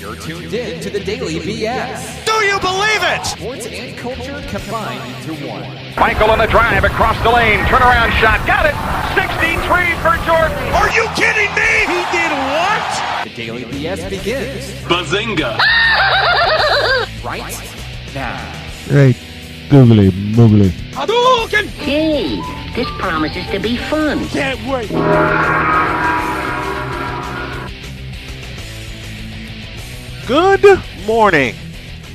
You're tuned in to the Daily BS. Do you believe it? Sports and culture combined into one. Michael on the drive across the lane. Turnaround shot. Got it. 63 for Jordan. Are you kidding me? He did what? The Daily BS begins Bazinga! right now. Right. Googly moogly. Hadouken! Hey, this promises to be fun. Can't wait. Good morning,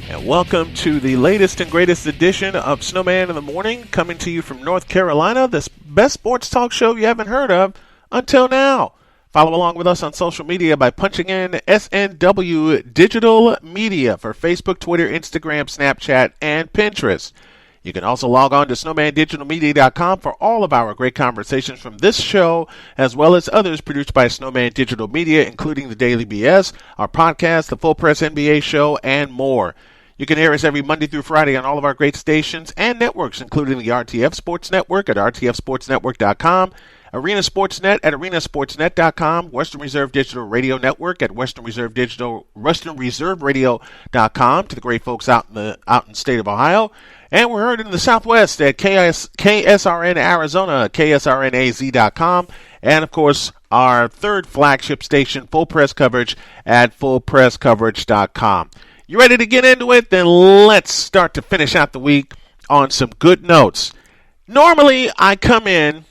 and welcome to the latest and greatest edition of Snowman in the Morning, coming to you from North Carolina, the best sports talk show you haven't heard of until now. Follow along with us on social media by punching in SNW Digital Media for Facebook, Twitter, Instagram, Snapchat, and Pinterest. You can also log on to snowmandigitalmedia.com for all of our great conversations from this show, as well as others produced by Snowman Digital Media, including the Daily BS, our podcast, the Full Press NBA show, and more. You can hear us every Monday through Friday on all of our great stations and networks, including the RTF Sports Network at rtfsportsnetwork.com, Arena Sportsnet at arenasportsnet.com, Western Reserve Digital Radio Network at westernreserveradio.com, to the great folks out in the state of Ohio. And we're heard in the Southwest at KSRN Arizona, KSRNAZ.com, and of course our third flagship station, Full Press Coverage, at fullpresscoverage.com. You ready to get into it? Then let's start to finish out the week on some good notes. Normally I come in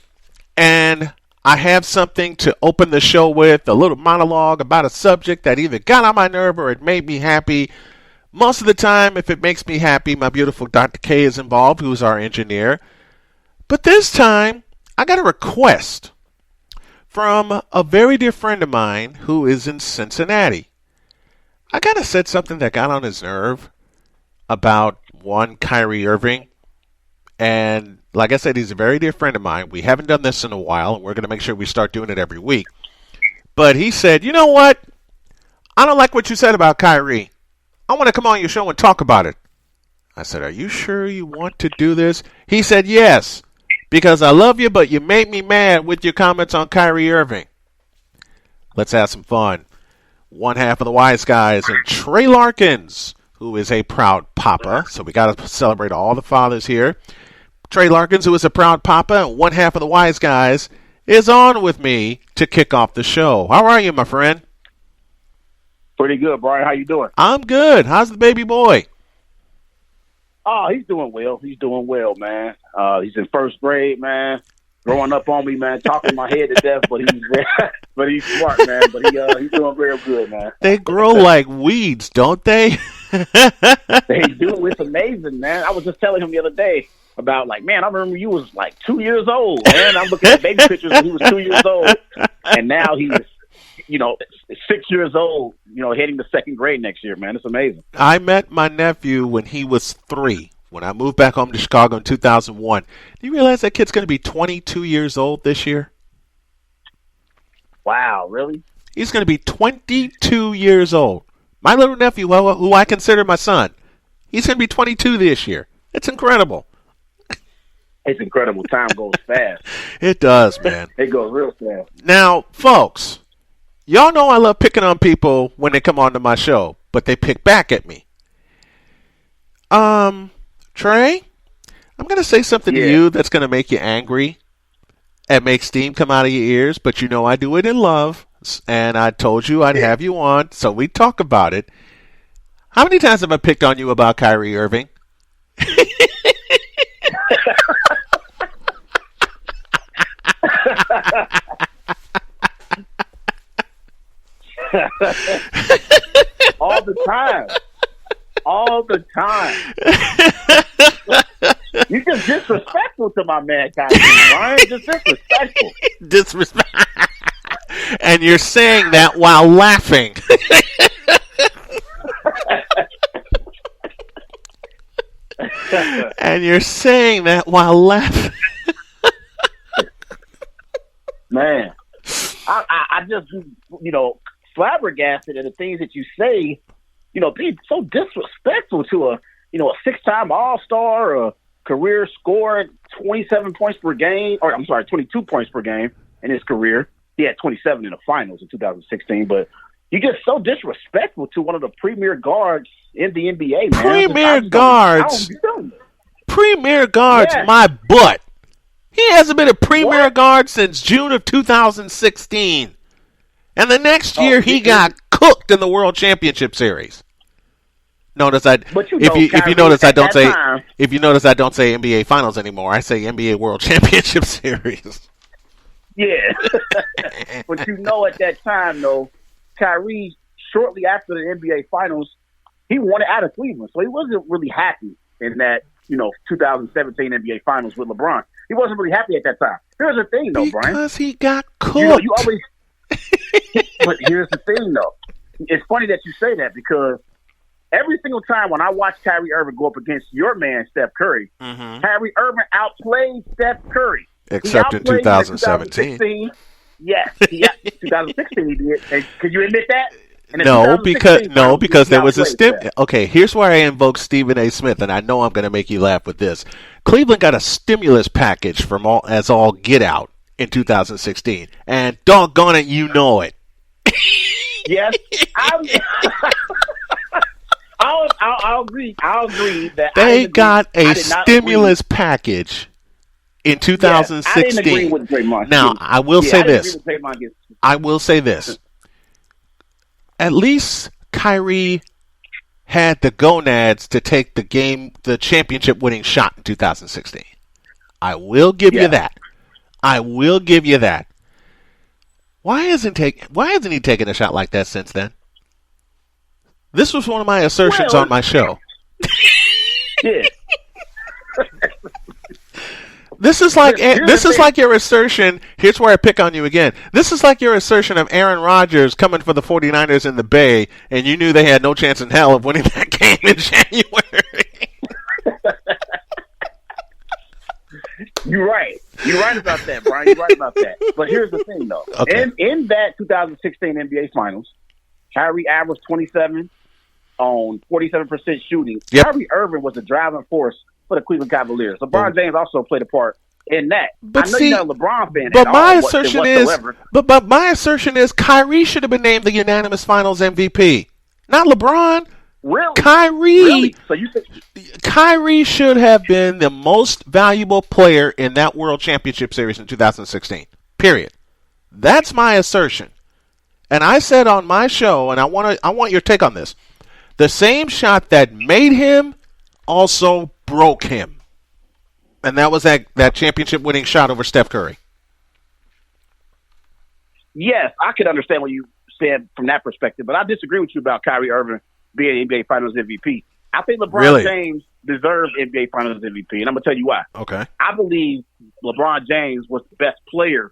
and I have something to open the show with, a little monologue about a subject that either got on my nerve or it made me happy. Most of the time, if it makes me happy, my beautiful Dr. K is involved, who's our engineer. But this time, I got a request from a very dear friend of mine who is in Cincinnati. I kind of said something that got on his nerve about one Kyrie Irving. And like I said, he's a very dear friend of mine. We haven't done this in a while, and we're going to make sure we start doing it every week. But he said, you know what? I don't like what you said about Kyrie. I want to come on your show and talk about it. I said, are you sure you want to do this? He said, yes, because I love you, but you made me mad with your comments on Kyrie Irving. Let's have some fun. One half of the Wise Guys and Trey Larkins, who is a proud papa. So we got to celebrate all the fathers here. Trey Larkins, who is a proud papa, and one half of the Wise Guys, is on with me to kick off the show. How are you, my friend? Pretty good, Brian. How you doing? I'm good. How's the baby boy? Oh, he's doing well. He's doing well, man. He's in first grade, man. Growing up on me, man, talking my head to death, but he's smart, man. But he's doing real good, man. They grow like weeds, don't they? They do. It's amazing, man. I was just telling him the other day about, like, man, I remember you was like 2 years old, man. I'm looking at baby pictures when he was 2 years old, and now he's 6 years old, heading to second grade next year, man. It's amazing. I met my nephew when he was 3, when I moved back home to Chicago in 2001. Do you realize that kid's going to be 22 years old this year? Wow, really? He's going to be 22 years old. My little nephew, who I consider my son, he's going to be 22 this year. It's incredible. It's incredible. Time goes fast. It does, man. It goes real fast. Now, folks, y'all know I love picking on people when they come onto my show, but they pick back at me. Trey, I'm going to say something to you that's going to make you angry and make steam come out of your ears, but you know I do it in love, and I told you I'd have you on, so we talk about it. How many times have I picked on you about Kyrie Irving? All the time. You're just disrespectful to my man, Kyrie, Brian. Just disrespectful. And you're saying that while laughing. And you're saying that while laughing. Man, I just, flabbergasted at the things that you say, being so disrespectful to a 6-time All-Star, a career scored 27 points per game, 22 points per game in his career. He had 27 in the finals in 2016, but, You're just so disrespectful to one of the premier guards in the NBA, man. Premier guards. Premier guards, Yes. my butt. He hasn't been a premier guard since June of 2016. And the next year he got cooked in the World Championship Series. Notice I But you if know, you Kyrie, notice I at don't that say time- if you notice I don't say NBA Finals anymore. I say NBA World Championship Series. Yeah. But you know, at that time, though, Kyrie, shortly after the NBA Finals, he wanted out of Cleveland. So he wasn't really happy in that, 2017 NBA Finals with LeBron. He wasn't really happy at that time. Here's the thing, though, Brian. Because he got cooked. You always. But here's the thing, though. It's funny that you say that because every single time when I watch Kyrie Irving go up against your man, Steph Curry, Kyrie Irving outplayed Steph Curry. Except He in outplayed him 2017. 2016. Yes, 2016 he did. And could you admit that? And in No, 2016 because there was a outplayed Steph. Okay, here's where I invoke Stephen A. Smith, and I know I'm going to make you laugh with this. Cleveland got a stimulus package from all get out in 2016, and doggone it, you know it. Yes, I'll agree. I'll agree that They got I a did not stimulus package in 2016. I didn't agree with Draymond. Now, I will say I didn't this. agree with Draymond against- I will say this. At least Kyrie had the gonads to take the championship winning shot in 2016. I will give you that. I will give you that. Why hasn't he taken a shot like that since then? This was one of my assertions on my show. Yeah. This is like Here's this the is thing. like your assertion. Here's where I pick on you again. This is like your assertion of Aaron Rodgers coming for the 49ers in the Bay, and you knew they had no chance in hell of winning that game in January. You're right. You're right about that, Brian. You're right about that. But here's the thing, though. Okay. In that 2016 NBA Finals, Kyrie averaged 27 on 47% shooting. Yep. Kyrie Irving was the driving force for the Cleveland Cavaliers. LeBron James also played a part in that. But I know see, you're not a LeBron fan But at my all, assertion is, whatsoever. but my assertion is, Kyrie should have been named the unanimous Finals MVP, not LeBron. Really? Kyrie, Really? So you think Kyrie should have been the most valuable player in that World Championship Series in 2016. Period. That's my assertion. And I said on my show, and I want your take on this. The same shot that made him also broke him. And that was that championship winning shot over Steph Curry. yes, I could understand what you said from that perspective, but I disagree with you about Kyrie Irving being NBA Finals MVP. I think LeBron Really? James deserves NBA Finals MVP, and I'm going to tell you why. Okay. I believe LeBron James was the best player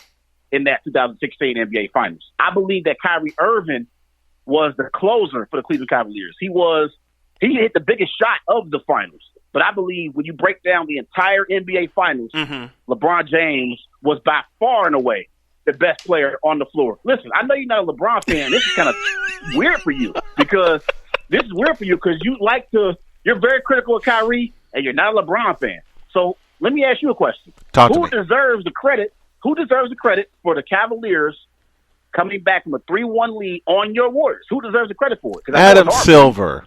in that 2016 NBA Finals. I believe that Kyrie Irving was the closer for the Cleveland Cavaliers. He hit the biggest shot of the finals. But I believe when you break down the entire NBA Finals, LeBron James was by far and away the best player on the floor. Listen, I know you're not a LeBron fan. This is kind of weird for you because you're very critical of Kyrie and you're not a LeBron fan. So let me ask you a question. Talk to Who me. deserves the credit? Who deserves the credit for the Cavaliers coming back from a 3-1 lead on your Warriors? Who deserves the credit for it? 'Cause I know Adam it's hard. Silver.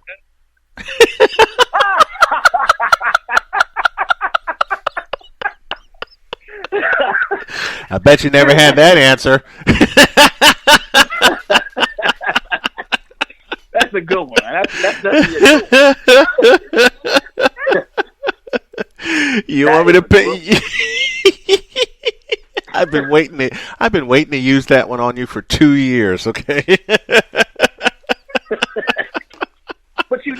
I bet you never had that answer. That's a good one. That's definitely a good one. You want me to pick? I've been waiting to use that one on you for 2 years. Okay. But in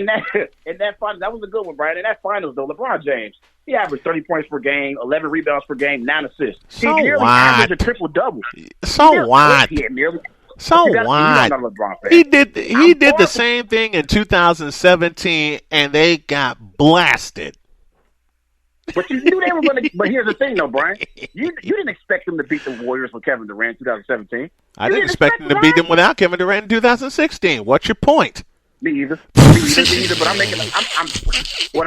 that finals, that was a good one, Brian. In that finals, though, LeBron James, he averaged 30 points per game, 11 rebounds per game, 9 assists. So he nearly what? averaged a triple double. So what? Nearly. So You're what? not a LeBron fan. He did the horrible. same thing in 2017, and they got blasted. But you knew they were going to. But here's the thing, though, Brian. You didn't expect them to beat the Warriors with Kevin Durant in 2017. I didn't expect them to beat them without Kevin Durant in 2016. What's your point? Me either. But I'm what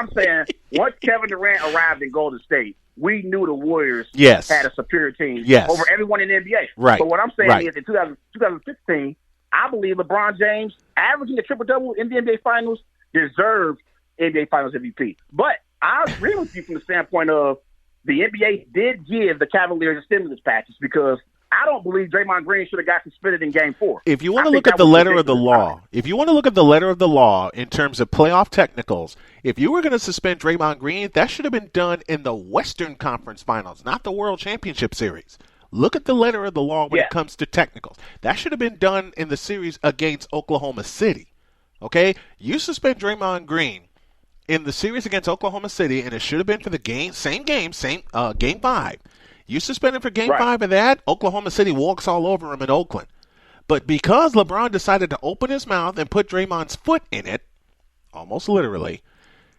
I'm saying. Once Kevin Durant arrived in Golden State, we knew the Warriors Yes. had a superior team Yes. over everyone in the NBA. Right. But what I'm saying Right. is in 2016, I believe LeBron James, averaging a triple-double in the NBA Finals, deserved NBA Finals MVP. But I agree with you from the standpoint of the NBA did give the Cavaliers a stimulus package because I don't believe Draymond Green should have got suspended in Game 4. If you want I to think look at that the was letter of the ridiculous. law, if you want to look at the letter of the law in terms of playoff technicals, if you were going to suspend Draymond Green, that should have been done in the Western Conference Finals, not the World Championship Series. Look at the letter of the law when Yeah. it comes to technicals. That should have been done in the series against Oklahoma City. Okay? You suspend Draymond Green in the series against Oklahoma City, and it should have been for the game 5. You suspend him for game Right. 5 of that, Oklahoma City walks all over him in Oakland. But because LeBron decided to open his mouth and put Draymond's foot in it, almost literally,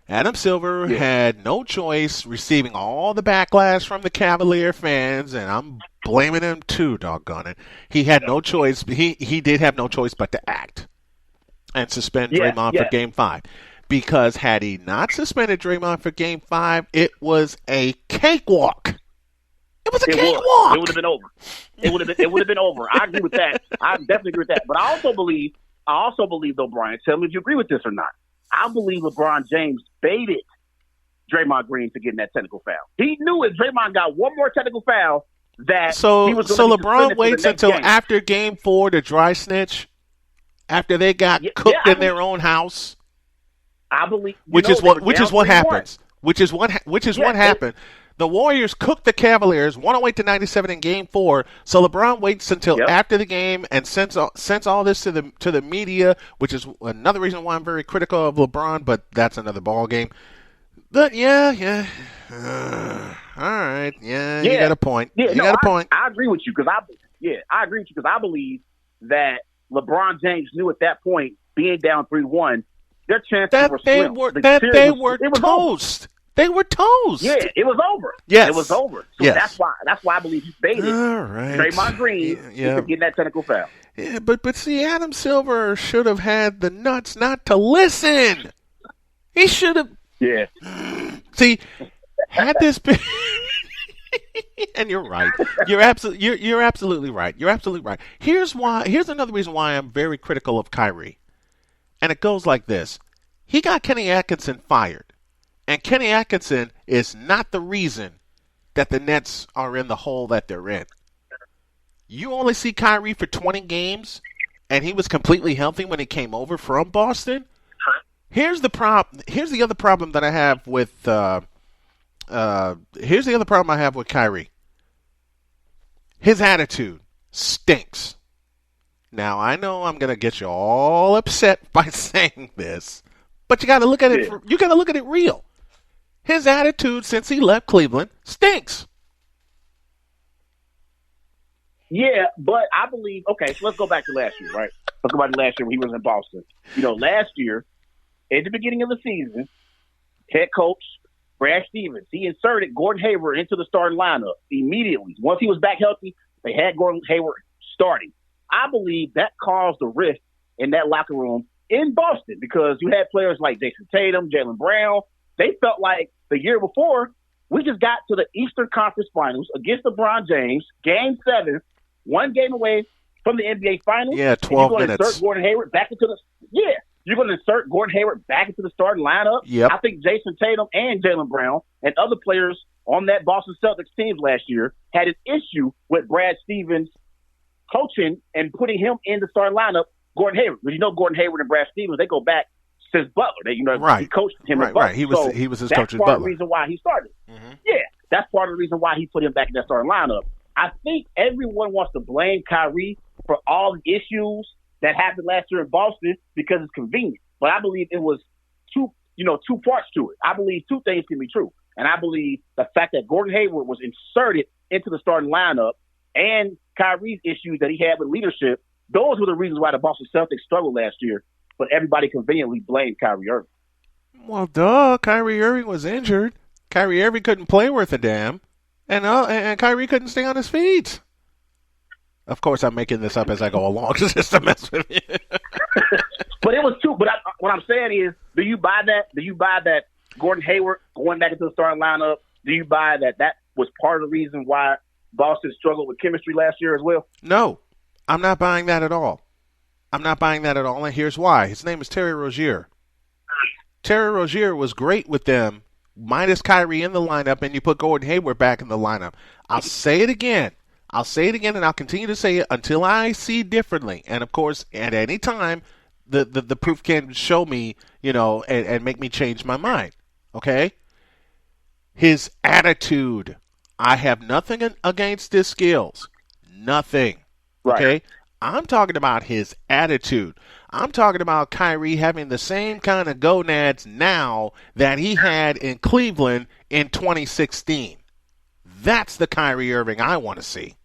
Adam Silver had no choice, receiving all the backlash from the Cavalier fans, and I'm blaming him too, doggone it. He had no choice. He did have no choice but to act and suspend Draymond for game 5. Because had he not suspended Draymond for game 5, it was a cakewalk. It was a cakewalk. It would have been over. It would have been over. I agree with that. I definitely agree with that. But I also believe though, Brian, tell me if you agree with this or not. I believe LeBron James baited Draymond Green to get in that technical foul. He knew if Draymond got one more technical foul that So he was gonna be LeBron suspended waits for the next until game. after game 4 to dry snitch, after they got cooked in their own house, I believe, which is what happens. Which is what Yeah, happened. The Warriors cooked the Cavaliers 108-97 in Game 4. So LeBron waits until after the game and sends all this to the media, which is another reason why I'm very critical of LeBron. But that's another ball game. But all right, you got a point. Yeah, you got a point. I agree with you because I believe that LeBron James knew at that point, being down 3-1, their chances were slim. They were toast. They were toast. Yeah, it was over. Yes. It was over. So that's why I believe he baited Draymond Green to get that technical foul. Yeah, but see, Adam Silver should have had the nuts not to listen. He should have. Yeah. See, had this been, and you're right. You're absolutely right. You're absolutely right. Here's another reason why I'm very critical of Kyrie, and it goes like this: he got Kenny Atkinson fired. And Kenny Atkinson is not the reason that the Nets are in the hole that they're in. You only see Kyrie for 20 games, and he was completely healthy when he came over from Boston. Here's the other problem that I have with. Here's the other problem I have with Kyrie. His attitude stinks. Now I know I'm gonna get you all upset by saying this, but you got to look at it. You got to look at it real. His attitude since he left Cleveland stinks. Yeah, but I believe, okay, so let's go back to last year, right? Let's go back to last year when he was in Boston. Last year, at the beginning of the season, head coach Brad Stevens, he inserted Gordon Hayward into the starting lineup immediately. Once he was back healthy, they had Gordon Hayward starting. I believe that caused a rift in that locker room in Boston because you had players like Jason Tatum, Jaylen Brown. They felt like the year before, we just got to the Eastern Conference Finals against LeBron James, Game 7, one game away from the NBA Finals. Yeah, 12 you're minutes. Insert Gordon Hayward back into you're going to insert Gordon Hayward back into the starting lineup. Yep. I think Jason Tatum and Jaylen Brown and other players on that Boston Celtics team last year had an issue with Brad Stevens coaching and putting him in the starting lineup, Gordon Hayward. Because Gordon Hayward and Brad Stevens, they go back since Butler. He coached him at Butler. Right. He was his coach at Butler. That's part of the reason why he started. Mm-hmm. Yeah, that's part of the reason why he put him back in that starting lineup. I think everyone wants to blame Kyrie for all the issues that happened last year in Boston because it's convenient. But I believe it was two parts to it. I believe two things can be true. And I believe the fact that Gordon Hayward was inserted into the starting lineup and Kyrie's issues that he had with leadership, those were the reasons why the Boston Celtics struggled last year. But everybody conveniently blamed Kyrie Irving. Well, duh. Kyrie Irving was injured. Kyrie Irving couldn't play worth a damn. And Kyrie couldn't stay on his feet. Of course, I'm making this up as I go along just to mess with you. But it was two. But what I'm saying is, do you buy that? Do you buy that Gordon Hayward going back into the starting lineup Do you buy that was part of the reason why Boston struggled with chemistry last year as well? No, I'm not buying that at all. I'm not buying that at all, and here's why. His name is Terry Rozier. Terry Rozier was great with them, minus Kyrie in the lineup, and you put Gordon Hayward back in the lineup. I'll say it again, and I'll continue to say it until I see differently. And, of course, at any time, the proof can show me, and make me change my mind, okay? His attitude. I have nothing against his skills. Nothing. Right. Okay? I'm talking about his attitude. I'm talking about Kyrie having the same kind of gonads now that he had in Cleveland in 2016. That's the Kyrie Irving I want to see.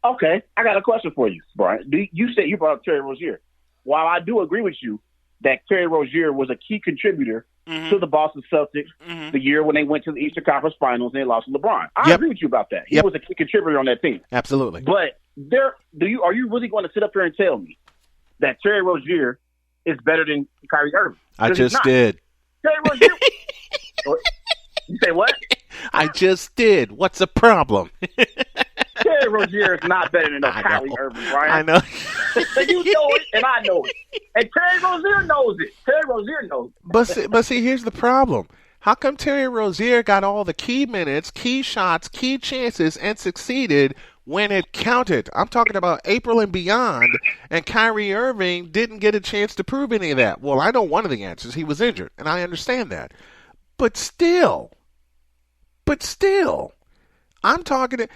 Okay, I got a question for you, Brian. You said you brought up Terry Rozier. While I do agree with you that Terry Rozier was a key contributor to the Boston Celtics the year when they went to the Eastern Conference Finals and they lost to LeBron, I agree with you about that. He was a key contributor on that team. Absolutely. But are you really going to sit up here and tell me that Terry Rozier is better than Kyrie Irving? I just did. Terry Rozier. You say what? I just did. What's the problem? Terry Rozier is not better than Kyrie Irving, Brian. I know. You know it, and I know it. And Terry Rozier knows it. Terry Rozier knows it. But see, here's the problem. How come Terry Rozier got all the key minutes, key shots, key chances, and succeeded when it counted? I'm talking about April and beyond, and Kyrie Irving didn't get a chance to prove any of that. Well, I know one of the answers. He was injured, and I understand that. But still, I'm talking.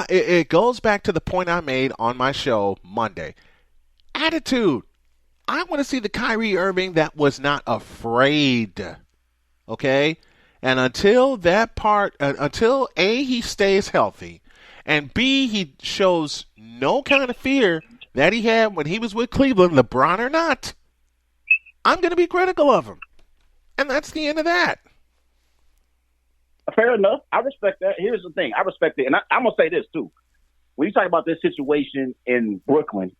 It goes back to the point I made on my show Monday. Attitude. I want to see the Kyrie Irving that was not afraid. Okay? And until until A, he stays healthy, and B, he shows no kind of fear that he had when he was with Cleveland, LeBron or not, I'm going to be critical of him. And that's the end of that. Fair enough. I respect that. Here's the thing. I respect it. And I'm going to say this, too. When you talk about this situation in Brooklyn,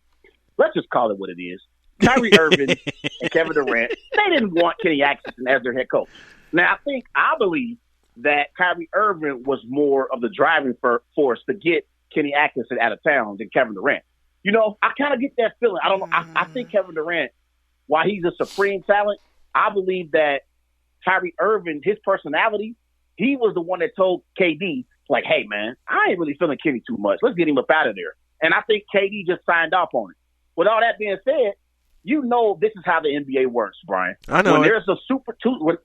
let's just call it what it is. Kyrie Irving and Kevin Durant, they didn't want Kenny Atkinson as their head coach. Now, I believe that Kyrie Irving was more of the driving force to get Kenny Atkinson out of town than Kevin Durant. I kind of get that feeling. I don't know. I think Kevin Durant, while he's a supreme talent, I believe that Kyrie Irving, his personality, he was the one that told KD, like, hey, man, I ain't really feeling Kenny too much. Let's get him up out of there. And I think KD just signed off on it. With all that being said, this is how the NBA works, Brian. I know. When there's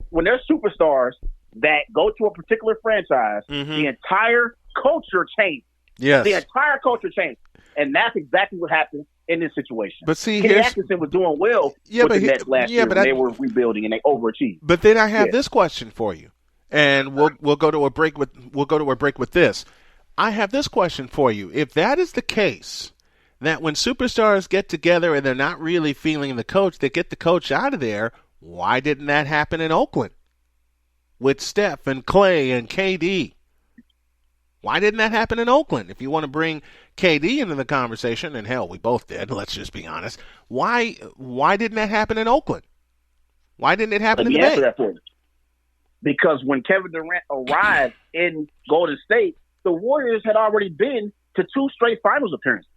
when there's superstars that go to a particular franchise, the entire culture changes. Yes. The entire culture changes. And that's exactly what happened in this situation. But see, Kenny Atkinson was doing well with the Nets last year when they were rebuilding and they overachieved. But then I have this question for you. And we'll go to a break with this. I have this question for you. If that is the case, that when superstars get together and they're not really feeling the coach, they get the coach out of there, why didn't that happen in Oakland with Steph and Clay and KD? Why didn't that happen in Oakland? If you want to bring KD into the conversation, and hell, we both did, let's just be honest, why didn't that happen in Oakland? Why didn't it happen in the Bay? That for you. Because when Kevin Durant arrived in Golden State, the Warriors had already been to 2 straight finals appearances.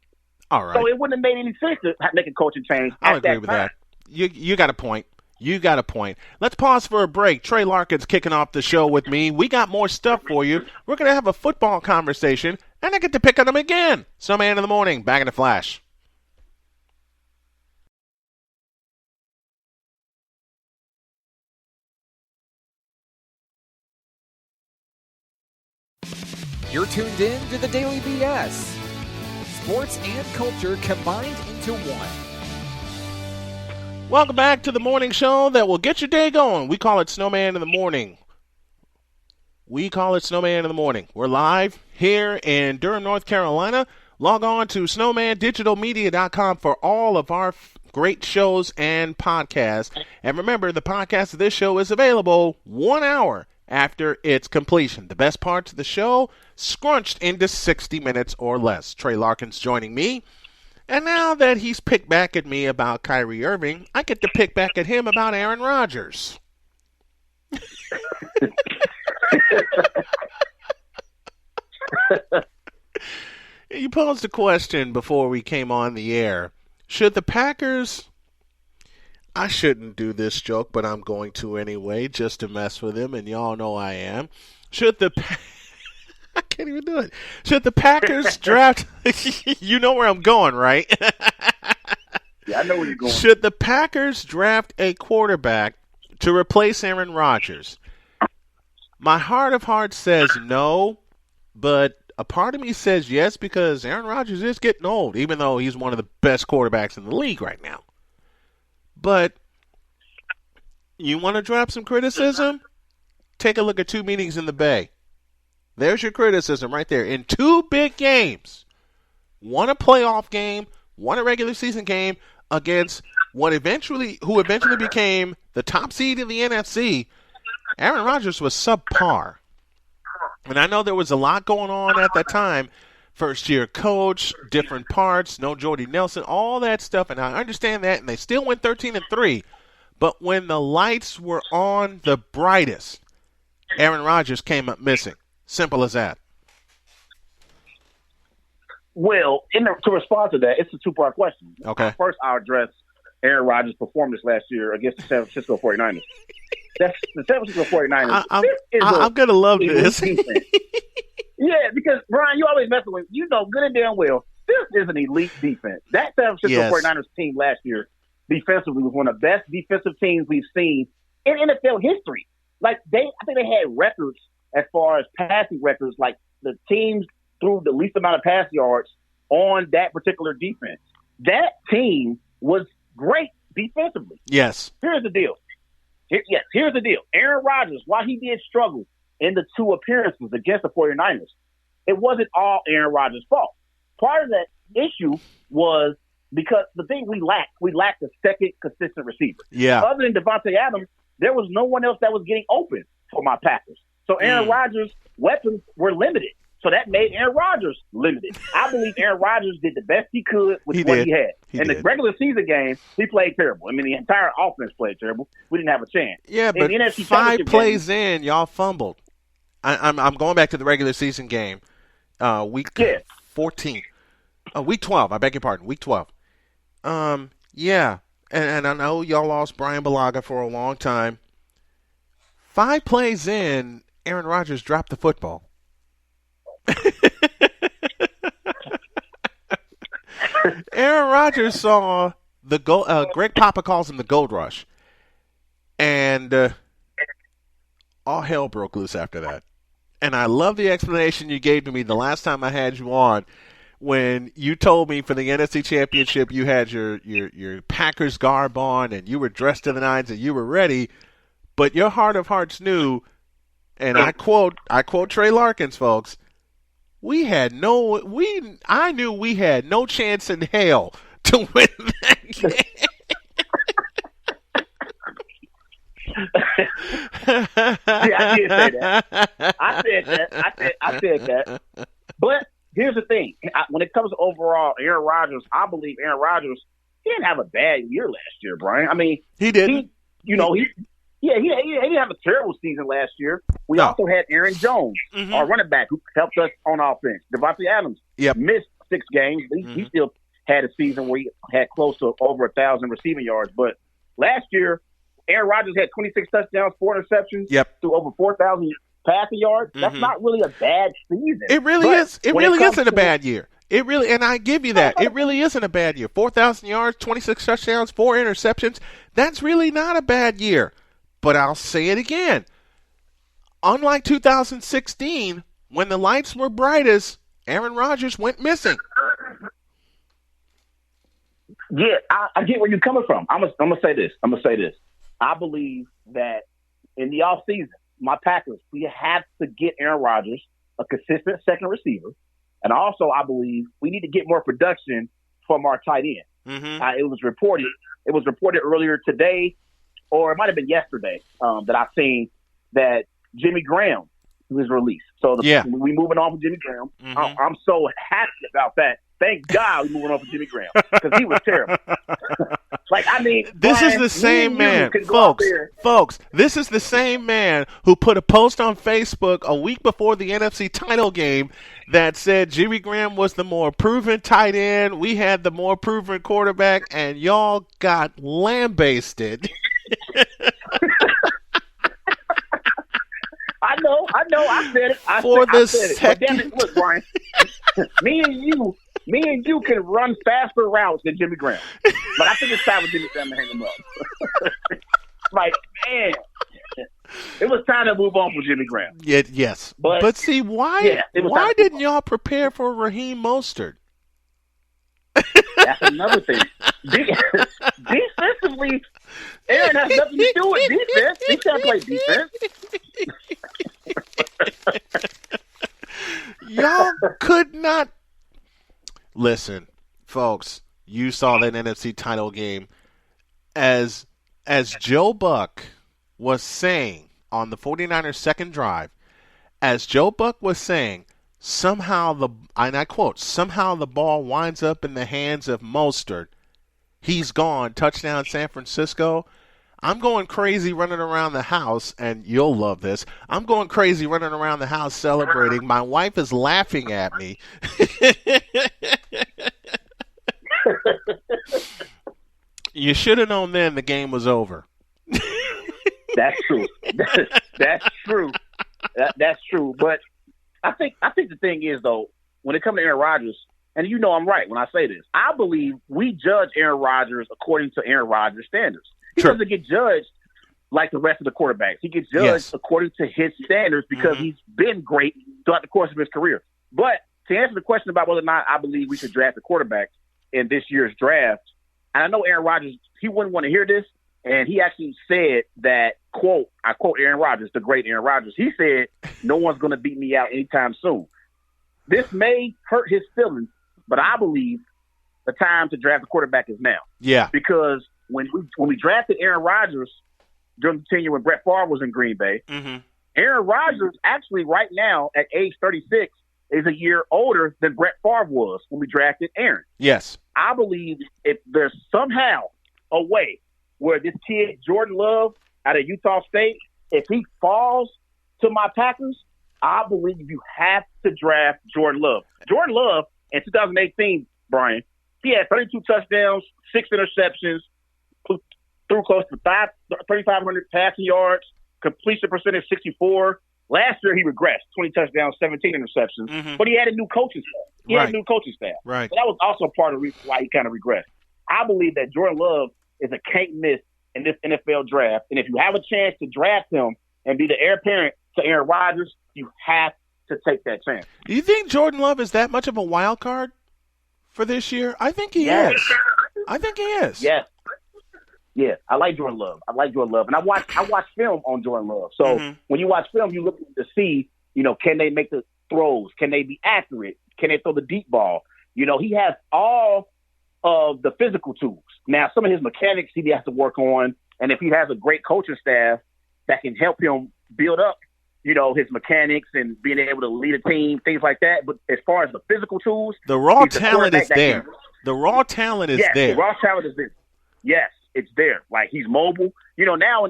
All right. So it wouldn't have made any sense to make a coaching change. I'll agree with that. You got a point. You got a point. Let's pause for a break. Trey Larkin's kicking off the show with me. We got more stuff for you. We're going to have a football conversation, and I get to pick on him again. Snowman in the morning. Back in a flash. You're tuned in to the Daily BS. Sports and culture combined into one. Welcome back to the morning show that will get your day going. We call it Snowman in the Morning. We're live here in Durham, North Carolina. Log on to snowmandigitalmedia.com for all of our great shows and podcasts. And remember, the podcast of this show is available 1 hour after its completion. The best parts of the show scrunched into 60 minutes or less. Trey Larkin's joining me. And now that he's picked back at me about Kyrie Irving, I get to pick back at him about Aaron Rodgers. You posed a question before we came on the air. Should the Packers... I shouldn't do this joke, but I'm going to anyway, just to mess with him, and y'all know I am. Should the... I can't even do it. Should the Packers draft... You know where I'm going, right? Yeah, I know where you're going. Should the Packers draft a quarterback to replace Aaron Rodgers? My heart of hearts says no, but a part of me says yes because Aaron Rodgers is getting old, even though he's one of the best quarterbacks in the league right now. But you want to drop some criticism? Take a look at 2 meetings in the Bay. There's your criticism right there. In 2 big games, one a playoff game, one a regular season game against who eventually became the top seed in the NFC, Aaron Rodgers was subpar. And I know there was a lot going on at that time. First-year coach, different parts, no Jordy Nelson, all that stuff, and I understand that, and they still went 13-3. But when the lights were on the brightest, Aaron Rodgers came up missing. Simple as that. Well, to respond to that, it's a 2-part question. Okay. First, I'll address Aaron Rodgers' performance last year against the San Francisco 49ers. The San Francisco 49ers. I'm going to love this. Yeah, because, Brian, you always mess with, good and damn well, this is an elite defense. That San Francisco 49ers team last year defensively was one of the best defensive teams we've seen in NFL history. Like, I think they had records as far as passing records, like the teams threw the least amount of pass yards on that particular defense. That team was great defensively. Yes. Here's the deal. Here's the deal. Aaron Rodgers, while he did struggle in the 2 appearances against the 49ers, it wasn't all Aaron Rodgers' fault. Part of that issue was because the thing we lacked a second consistent receiver. Yeah. Other than Devontae Adams, there was no one else that was getting open for my Packers. So Aaron Rodgers' weapons were limited. So that made Aaron Rodgers limited. I believe Aaron Rodgers did the best he could with what he had. In the regular season game, he played terrible. I mean, the entire offense played terrible. We didn't have a chance. Yeah, but 5 plays in, y'all fumbled. I'm going back to the regular season game, week 14. Week 12, I beg your pardon, week 12. Yeah, and I know y'all lost Brian Bulaga for a long time. 5 plays in, Aaron Rodgers dropped the football. Aaron Rodgers saw the gold. Greg Papa calls him the gold rush, and all hell broke loose after that. And I love the explanation you gave to me the last time I had you on, when you told me for the NFC Championship you had your Packers garb on and you were dressed to the nines and you were ready, but your heart of hearts knew, and I quote Trey Larkins, folks. I knew we had no chance in hell to win that game. I did say that. I said that. But here's the thing. When it comes to overall Aaron Rodgers, I believe Aaron Rodgers, he didn't have a bad year last year, Brian. I mean, he didn't. He didn't have a terrible season last year. We also had Aaron Jones, our running back, who helped us on offense. Devontae Adams missed 6 games. He still had a season where he had close to over 1,000 receiving yards. But last year, Aaron Rodgers had 26 touchdowns, 4 interceptions, through over 4,000 passing yards. That's not really a bad season. It really is. It really isn't a bad year. It really, and I give you that. It really isn't a bad year. 4,000 yards, 26 touchdowns, 4 interceptions. That's really not a bad year. But I'll say it again. Unlike 2016, when the lights were brightest, Aaron Rodgers went missing. Yeah, I get where you're coming from. I'm gonna say this. I believe that in the offseason, my Packers, we have to get Aaron Rodgers a consistent second receiver. And also, I believe we need to get more production from our tight end. It was reported earlier today, or it might have been yesterday, that I seen that Jimmy Graham was released. So we moving on from Jimmy Graham. I'm so happy about that. Thank God we're moving on from Jimmy Graham because he was terrible. Like, I mean, This Brian, is the me same and you man, could go out folks. there. This is the same man who put a post on Facebook a week before the NFC title game that said Jimmy Graham was the more proven tight end. We had the more proven quarterback, and y'all got lambasted. I know. I said it. I said it. But damn it, look, Brian. me and you can run faster routes than Jimmy Graham. But I think it's time for Jimmy Graham to hang him up. Like, man, it was time to move on from Jimmy Graham. Yes. But see, why didn't y'all prepare for Raheem Mostert? That's another thing. Defensively, Aaron has nothing to do with defense. He can't play defense. Y'all could not. Listen, folks, you saw that NFC title game. As Joe Buck was saying on the 49ers' second drive, as Joe Buck was saying, somehow and I quote, somehow the ball winds up in the hands of Mostert. He's gone. Touchdown San Francisco. I'm going crazy running around the house, and you'll love this. I'm going crazy running around the house celebrating. My wife is laughing at me. You should have known then the game was over. That's true. That's true. That's true. But I think the thing is, though, when it comes to Aaron Rodgers, and you know I'm right when I say this, I believe we judge Aaron Rodgers according to Aaron Rodgers' standards. He doesn't get judged like the rest of the quarterbacks. He gets judged according to his standards because he's been great throughout the course of his career. But to answer the question about whether or not I believe we should draft a quarterback in this year's draft, and I know Aaron Rodgers, he wouldn't want to hear this, and he actually said that, quote, I quote Aaron Rodgers, the great Aaron Rodgers. He said, no one's going to beat me out anytime soon. This may hurt his feelings, but I believe the time to draft a quarterback is now. Yeah. Because when we drafted Aaron Rodgers during the tenure when Brett Favre was in Green Bay, Aaron Rodgers actually right now at age 36 is a year older than Brett Favre was when we drafted Aaron. Yes. I believe if there's somehow a way where this kid, Jordan Love, out of Utah State, if he falls to my Packers, I believe you have to draft Jordan Love. Jordan Love in 2018, Brian, he had 32 touchdowns, 6 interceptions, threw close to 3,500 passing yards, completion percentage 64. Last year he regressed, 20 touchdowns, 17 interceptions, but he had a new coaching staff. Had a new coaching staff. Right. So that was also part of the reason why he kind of regressed. I believe that Jordan Love is a can't miss in this NFL draft, and if you have a chance to draft him and be the heir apparent to Aaron Rodgers, you have to take that chance. Do you think Jordan Love is that much of a wild card for this year? I think he is. I think he is. Yes. Yeah, I like Jordan Love. And I watch film on Jordan Love. So when you watch film, you look to see, can they make the throws? Can they be accurate? Can they throw the deep ball? He has all of the physical tools. Now, some of his mechanics he has to work on, and if he has a great coaching staff that can help him build up, his mechanics and being able to lead a team, things like that. But as far as the physical tools, the raw talent is there. The raw talent is there. The raw talent is there. Yes, it's there. Like, he's mobile. Now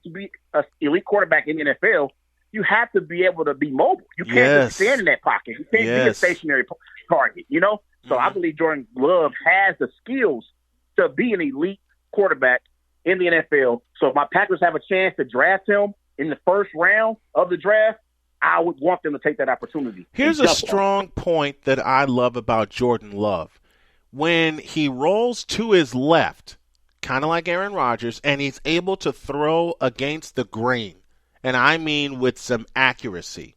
to be an elite quarterback in the NFL, you have to be able to be mobile. You can't just stand in that pocket. You can't be a stationary target, So I believe Jordan Love has the skills to be an elite quarterback in the NFL. So if my Packers have a chance to draft him in the first round of the draft, I would want them to take that opportunity. Here's a strong point that I love about Jordan Love. When he rolls to his left, kind of like Aaron Rodgers, and he's able to throw against the grain, and I mean with some accuracy.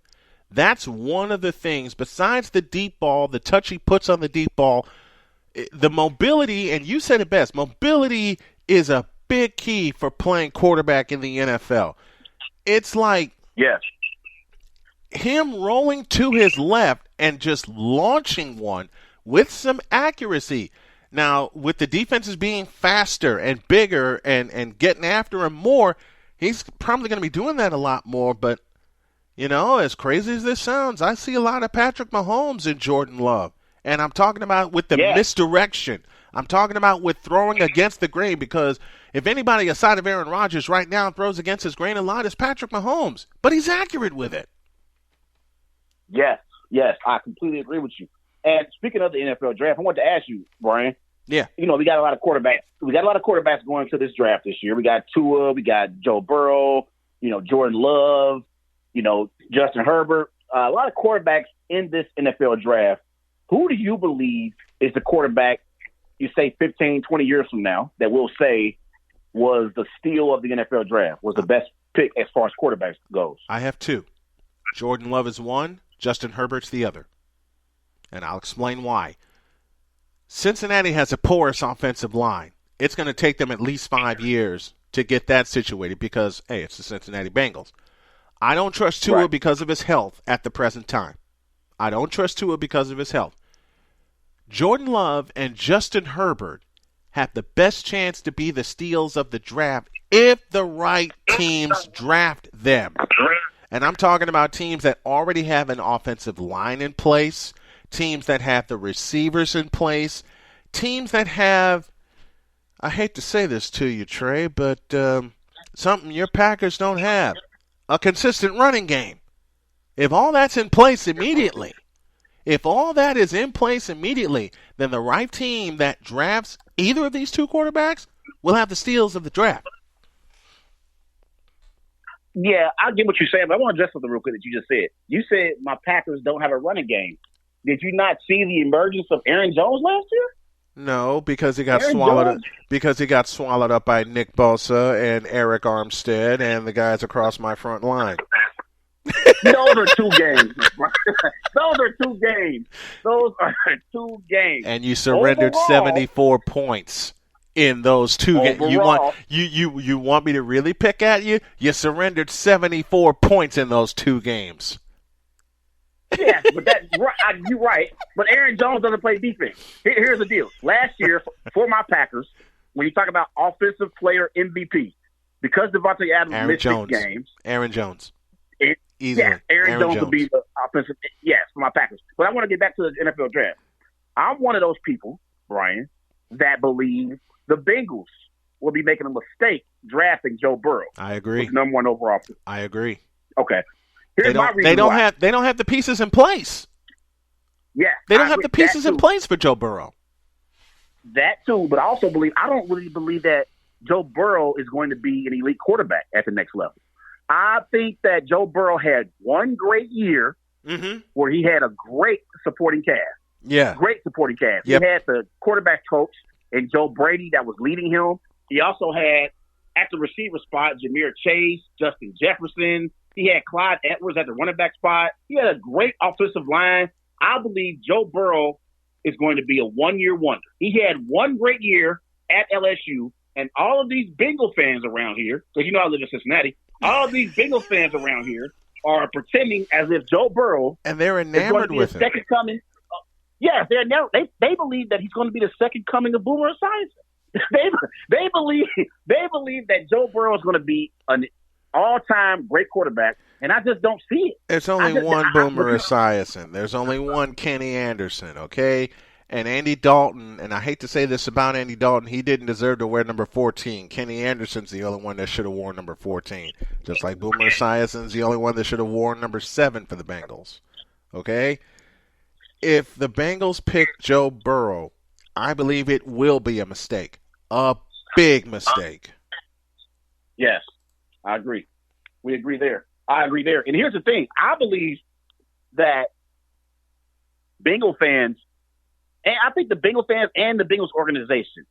That's one of the things, besides the deep ball, the touch he puts on the deep ball, the mobility, and you said it best, mobility is a big key for playing quarterback in the NFL. It's like him rolling to his left and just launching one with some accuracy. Now, with the defenses being faster and bigger and getting after him more, he's probably going to be doing that a lot more. But, as crazy as this sounds, I see a lot of Patrick Mahomes in Jordan Love. And I'm talking about with the misdirection. I'm talking about with throwing against the grain, because if anybody aside of Aaron Rodgers right now throws against his grain a lot, it's Patrick Mahomes. But he's accurate with it. Yes, I completely agree with you. And speaking of the NFL draft, I wanted to ask you, Brian. Yeah. We got a lot of quarterbacks. We got a lot of quarterbacks going into this draft this year. We got Tua, we got Joe Burrow, Jordan Love, Justin Herbert. A lot of quarterbacks in this NFL draft. Who do you believe is the quarterback, you say 15, 20 years from now, that we'll say was the steal of the NFL draft, was the best pick as far as quarterbacks goes? I have two. Jordan Love is one, Justin Herbert's the other. And I'll explain why. Cincinnati has a porous offensive line. It's going to take them at least 5 years to get that situated because, hey, it's the Cincinnati Bengals. I don't trust Tua because of his health at the present time. I don't trust Tua because of his health. Jordan Love and Justin Herbert have the best chance to be the steals of the draft if the right teams draft them. And I'm talking about teams that already have an offensive line in place, teams that have the receivers in place, teams that have, I hate to say this to you, Trey, but something your Packers don't have, a consistent running game. If all that's in place immediately, then the right team that drafts either of these two quarterbacks will have the steals of the draft. Yeah, I get what you're saying, but I want to address something real quick that you just said. You said my Packers don't have a running game. Did you not see the emergence of Aaron Jones last year? No, because he got swallowed up by Nick Bosa and Eric Armstead and the guys across my front line. Those are two games. Those are two games. And you surrendered 74 points in those 2 games. You want me to really pick at you? You surrendered 74 points in those 2 games. Yeah, but you're right. But Aaron Jones doesn't play defense. Here's the deal. Last year, for my Packers, when you talk about offensive player MVP, because Devontae Adams missed 6 games. Aaron Jones. Aaron Jones will be the offensive. Yes, for my Packers. But I want to get back to the NFL draft. I'm one of those people, Brian, that believe the Bengals will be making a mistake drafting Joe Burrow. I agree. With number 1 overall. I agree. Okay. Here's my reason they don't why. have the pieces in place. Yeah. They don't have the pieces in place for Joe Burrow. That too, but I also I don't really believe that Joe Burrow is going to be an elite quarterback at the next level. I think that Joe Burrow had one great year where he had a great supporting cast. Yeah. Great supporting cast. Yep. He had the quarterback coach and Joe Brady that was leading him. He also had, at the receiver spot, Ja'Marr Chase, Justin Jefferson. He had Clyde Edwards at the running back spot. He had a great offensive line. I believe Joe Burrow is going to be a one-year wonder. He had one great year at LSU, and all of these Bengal fans around here, because I live in Cincinnati, all of these Bengal fans around here are pretending as if Joe Burrow and they're enamored with him. Second coming. Yes, they believe that he's going to be the second coming of Boomer Esiason. They believe that Joe Burrow is going to be an all-time great quarterback, and I just don't see it. There's only one Boomer Esiason. There's only one Kenny Anderson, okay? And Andy Dalton, and I hate to say this about Andy Dalton, he didn't deserve to wear number 14. Kenny Anderson's the only one that should have worn number 14. Just like Boomer Esiason's the only one that should have worn number 7 for the Bengals. Okay? If the Bengals pick Joe Burrow, I believe it will be a mistake. A big mistake. Yes, I agree. We agree there. I agree there. And here's the thing. I believe that Bengal fans, and I think the Bengal fans and the Bengals organization,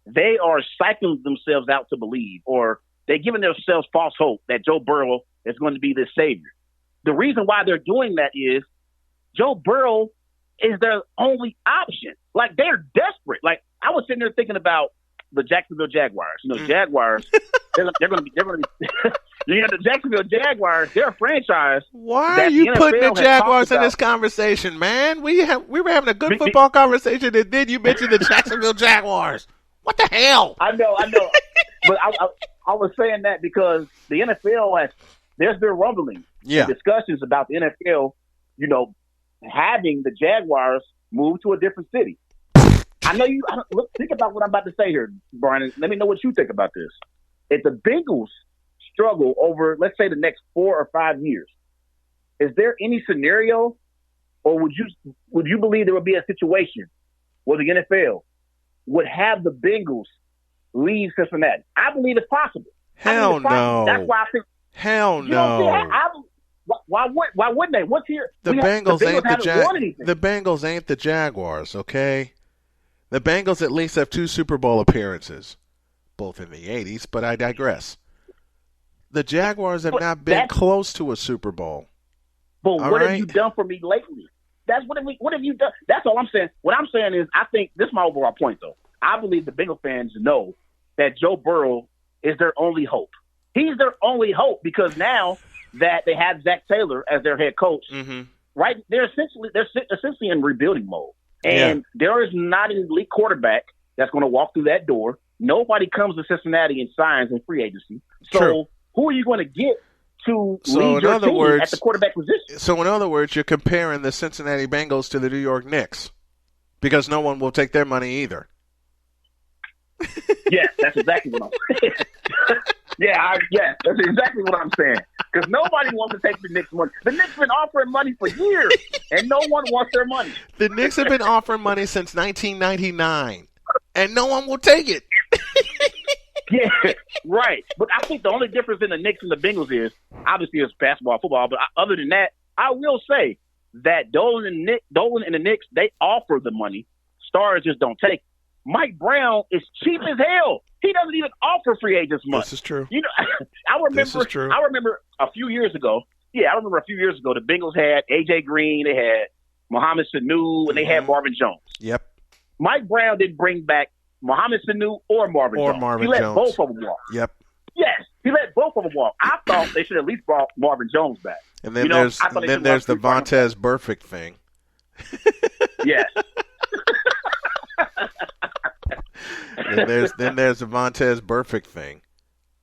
they are psyching themselves out to believe, or they're giving themselves false hope that Joe Burrow is going to be the savior. The reason why they're doing that is Joe Burrow is their only option. Like, they're desperate. Like, I was sitting there thinking about the Jacksonville Jaguars. Jaguars, they're going to be the Jacksonville Jaguars, they're a franchise. Why are you putting the Jaguars in this conversation, man? We were having a good football conversation, and then you mentioned the Jacksonville Jaguars. What the hell? I know. But I was saying that because the NFL there's been rumbling and discussions about the NFL, having the Jaguars move to a different city. I know you. Look, think about what I'm about to say here, Brian. Let me know what you think about this. If the Bengals struggle over, let's say, the next 4 or 5 years, is there any scenario, or would you believe there would be a situation where the NFL would have the Bengals leave Cincinnati? I believe it's possible. Hell no. That's why I think. Hell You know what I'm no. saying? Why wouldn't they? What's here? The Bengals ain't won anything. the Bengals ain't the Jaguars, okay? The Bengals at least have 2 Super Bowl appearances, both in the 80s, but I digress. The Jaguars have not been close to a Super Bowl. But All what right? have you done for me lately? What have you done? That's all I'm saying. What I'm saying is, I think this is my overall point, though. I believe the Bengal fans know that Joe Burrow is their only hope. He's their only hope because now that they have Zach Taylor as their head coach, right? They're essentially in rebuilding mode, and there is not an elite quarterback that's going to walk through that door. Nobody comes to Cincinnati and signs in free agency. So True. who are you going to get to So lead in your other team words- at the quarterback position? So in other words, you're comparing the Cincinnati Bengals to the New York Knicks because no one will take their money either. Yes, that's exactly what I'm saying. Yes, that's exactly what I'm saying. Because nobody wants to take the Knicks' money. The Knicks been offering money for years, and no one wants their money. The Knicks have been offering money since 1999, and no one will take it. Yeah, right. But I think the only difference in the Knicks and the Bengals is, obviously, it's basketball, football. But other than that, I will say that Dolan and the Knicks, they offer the money. Stars just don't take it. Mike Brown is cheap as hell. He doesn't even offer free agents much. This is true. You know, This is true. I remember a few years ago. Yeah, I remember a few years ago. The Bengals had AJ Green, they had Mohamed Sanu, and they had Marvin Jones. Yep. Mike Brown didn't bring back Mohamed Sanu or Marvin Jones. He let both of them walk. Yep. Yes, he let both of them walk. I thought they should at least brought Marvin Jones back. And then there's the Vontaze Burfict thing. Yes. then there's the Vontaze Burfict thing.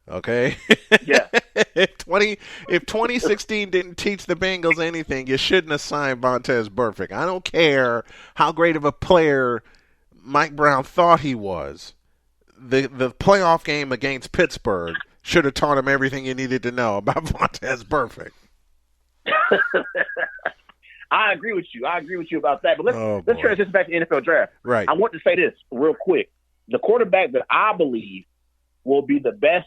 Okay? Yeah. if 2016 didn't teach the Bengals anything, you shouldn't have signed Vontaze Burfict. I don't care how great of a player Mike Brown thought he was. The playoff game against Pittsburgh should have taught him everything you needed to know about Vontaze Burfict. I agree with you. About that. But let's transition back to the NFL draft. Right. I want to say this real quick. The quarterback that I believe will be the best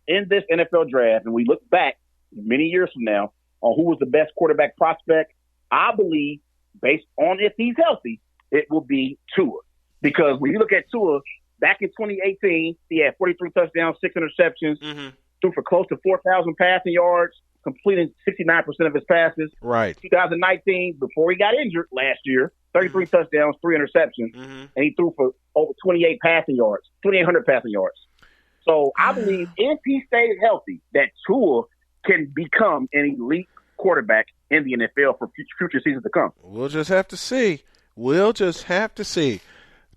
in this NFL draft, and we look back many years from now on who was the best quarterback prospect, I believe, based on if he's healthy, it will be Tua. Because when you look at Tua, back in 2018, he had 43 touchdowns, 6 interceptions, threw for close to 4,000 passing yards, completing 69% of his passes. Right. 2019, before he got injured last year, 33 touchdowns, 3 interceptions, and he threw for over 2,800 passing yards. So I believe if he stays healthy, that Tua can become an elite quarterback in the NFL for future seasons to come. We'll just have to see.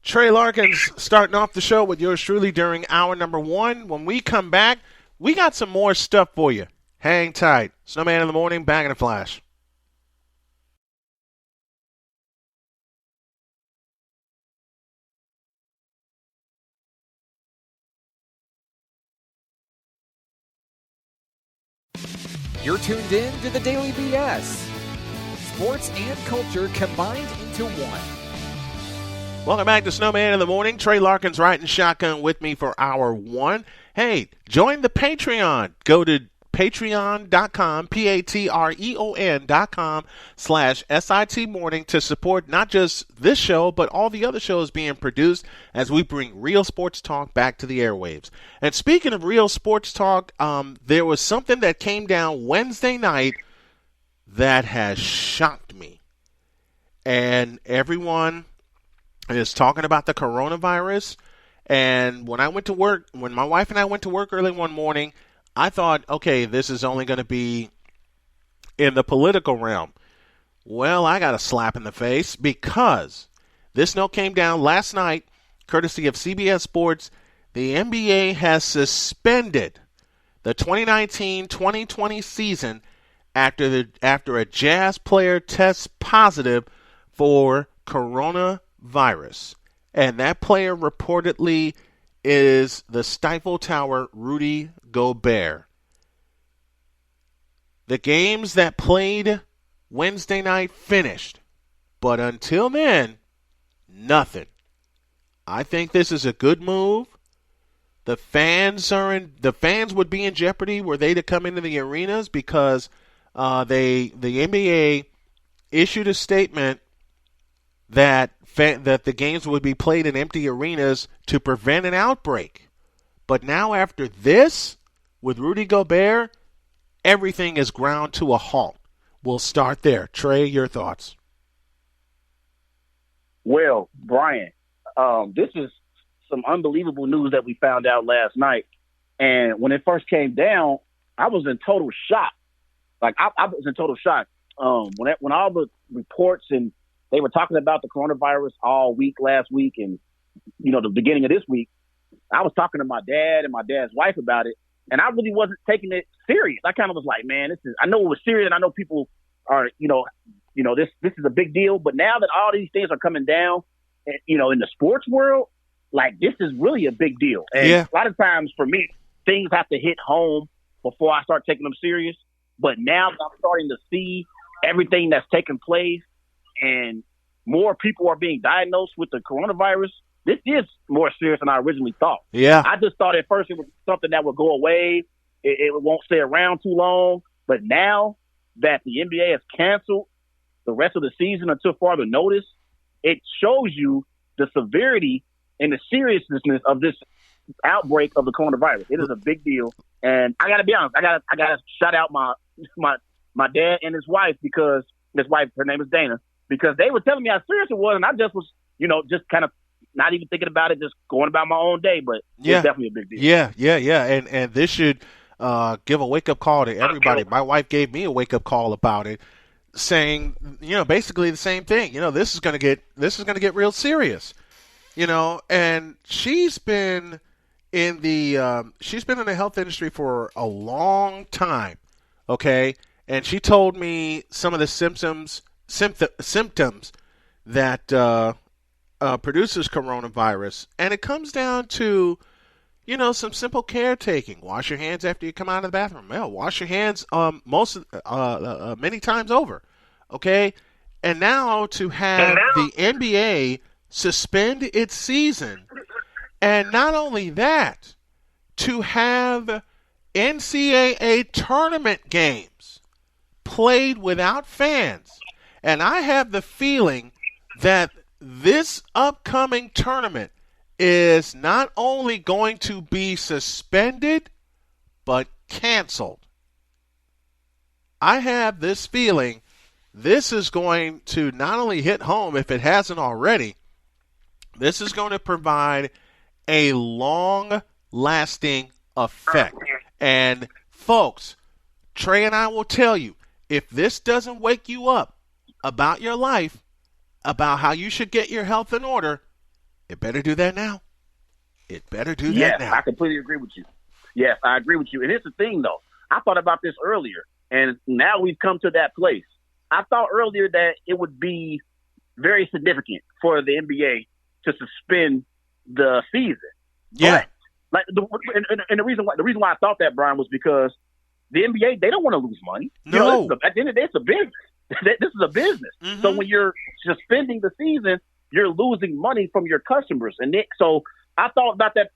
Trey Larkins starting off the show with yours truly during hour number 1. When we come back, we got some more stuff for you. Hang tight. Snowman in the morning, back in a flash. You're tuned in to the Daily BS. Sports and culture combined into one. Welcome back to Snowman in the Morning. Trey Larkins riding shotgun with me for hour 1. Hey, join the Patreon. Go to patreon.com, patreon.com/SIT Morning to support not just this show, but all the other shows being produced as we bring real sports talk back to the airwaves. And speaking of real sports talk, there was something that came down Wednesday night that has shocked me. And everyone is talking about the coronavirus. And when my wife and I went to work early one morning, I thought, okay, this is only going to be in the political realm. Well, I got a slap in the face because this note came down last night, courtesy of CBS Sports. The NBA has suspended the 2019-2020 season after a Jazz player tests positive for coronavirus. And that player reportedly is the Stifle Tower Rudy Gobert. The games that played Wednesday night finished. But until then, nothing. I think this is a good move. The fans would be in jeopardy were they to come into the arenas because the NBA issued a statement that the games would be played in empty arenas to prevent an outbreak. But now after this, with Rudy Gobert, everything is ground to a halt. We'll start there. Trey, your thoughts? Well, Brian, this is some unbelievable news that we found out last night. And when it first came down, I was in total shock. Like, I was in total shock. When all the reports and they were talking about the coronavirus all week last week and, the beginning of this week, I was talking to my dad and my dad's wife about it. And I really wasn't taking it serious. I kind of was like, man, I know it was serious and I know people are, this is a big deal. But now that all these things are coming down, in the sports world, like, this is really a big deal. And a lot of times for me, things have to hit home before I start taking them serious. But now that I'm starting to see everything that's taking place and more people are being diagnosed with the coronavirus, this is more serious than I originally thought. Yeah. I just thought at first it was something that would go away. It won't stay around too long. But now that the NBA has canceled the rest of the season until further notice, it shows you the severity and the seriousness of this outbreak of the coronavirus. It is a big deal. And I got to be honest, I got to shout out my dad and his wife, because his wife, her name is Dana, because they were telling me how serious it was. And I just was, just kind of not even thinking about it, just going about my own day. But it's definitely a big deal. Yeah. And this should give a wake-up call to everybody. My wife gave me a wake-up call about it, saying, basically the same thing. This is going to get real serious. And she's been in the health industry for a long time. Okay. And she told me some of the symptoms that produces coronavirus. And it comes down to, some simple caretaking. Wash your hands after you come out of the bathroom. Well, wash your hands many times over. Okay. And now to have the NBA suspend its season, and not only that, to have NCAA tournament games played without fans. And I have the feeling that this upcoming tournament is not only going to be suspended, but canceled. I have this feeling this is going to not only hit home, if it hasn't already, this is going to provide a long-lasting effect. And, folks, Trey and I will tell you, if this doesn't wake you up about your life, about how you should get your health in order, it better do that now. It better do that now. I completely agree with you. Yes, I agree with you. And here's the thing, though. I thought about this earlier, and now we've come to that place. I thought earlier that it would be very significant for the NBA to suspend the season. Yeah. But, the reason why I thought that, Brian, was because the NBA, they don't want to lose money. No. At the end of the day, it's a business. This is a business. Mm-hmm. So when you're suspending the season, you're losing money from your customers. So I thought about that,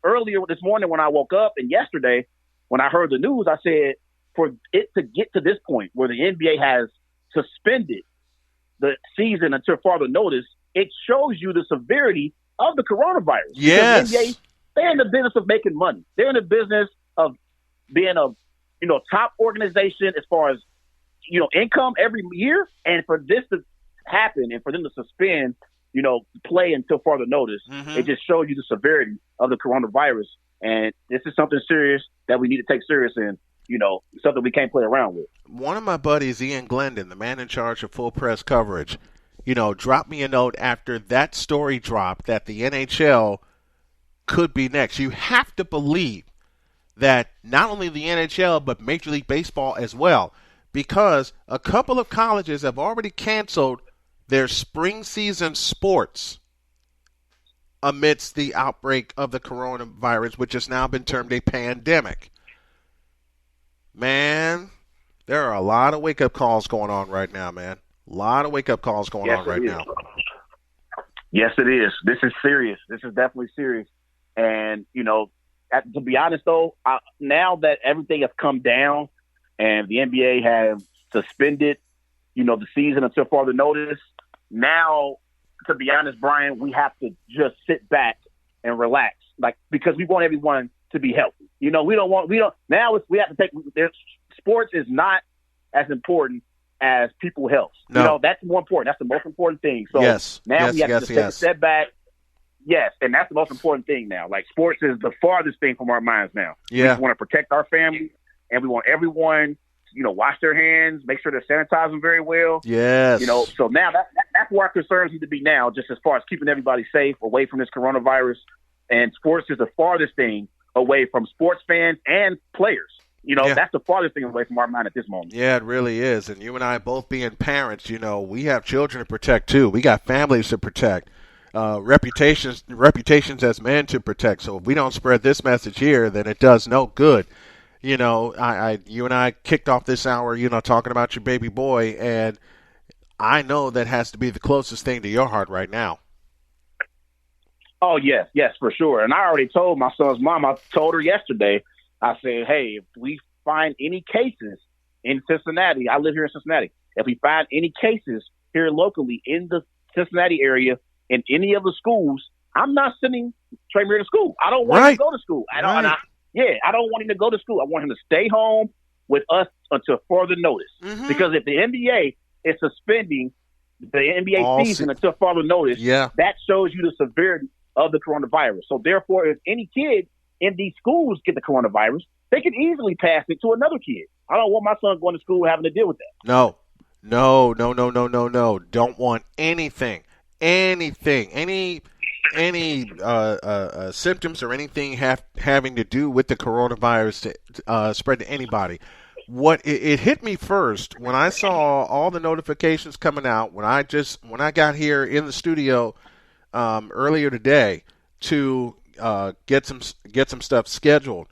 earlier this morning when I woke up, and yesterday when I heard the news, I said, for it to get to this point where the NBA has suspended the season until further notice, it shows you the severity of the coronavirus. Yes. Because the NBA, they're in the business of making money. They're in the business of being a top organization as far as income every year. And for this to happen and for them to suspend play until further notice, it just shows you the severity of the coronavirus. And this is something serious that we need to take serious in. Something we can't play around with. One of my buddies, Ian Glendon, the man in charge of full press coverage, dropped me a note after that story dropped that the NHL could be next. You have to believe that not only the NHL, but Major League Baseball as well, because a couple of colleges have already canceled their spring season sports amidst the outbreak of the coronavirus, which has now been termed a pandemic. Man, there are a lot of wake-up calls going on right now, man. A lot of wake-up calls going on right now. Yes, it is. This is serious. This is definitely serious. And, to be honest, though, now that everything has come down and the NBA has suspended, the season until further notice, now, to be honest, Brian, we have to just sit back and relax, because we want everyone to be healthy. We have to take sports is not as important as people health. No. That's more important. That's the most important thing. So yes. now yes, we have yes, to take yes. a step back. Yes, and that's the most important thing now. Sports is the farthest thing from our minds now. Yeah. We want to protect our family, and we want everyone, wash their hands, make sure they're sanitizing very well. Yes. So now that's where our concerns need to be now, just as far as keeping everybody safe away from this coronavirus. And sports is the farthest thing away from sports fans and players. That's the farthest thing away from our mind at this moment. Yeah, it really is. And you and I both being parents, we have children to protect too. We got families to protect, reputations as men to protect. So if we don't spread this message here, then it does no good. You and I kicked off this hour, talking about your baby boy, and I know that has to be the closest thing to your heart right now. Oh, yes, for sure. And I already told my son's mom, I told her yesterday, I said, hey, if we find any cases in Cincinnati, I live here in Cincinnati, if we find any cases here locally in the Cincinnati area in any of the schools, I'm not sending Trey Muir to school. I don't want him to go to school. I don't want him to go to school. I want him to stay home with us until further notice. Mm-hmm. Because if the NBA is suspending the NBA season until further notice, that shows you the severity of the coronavirus. So therefore, if any kid in these schools get the coronavirus, they can easily pass it to another kid. I don't want my son going to school having to deal with that. No. Don't want anything, any symptoms or anything having to do with the coronavirus to spread to anybody. What it hit me first when I saw all the notifications coming out when I got here in the studio earlier today to get some stuff scheduled,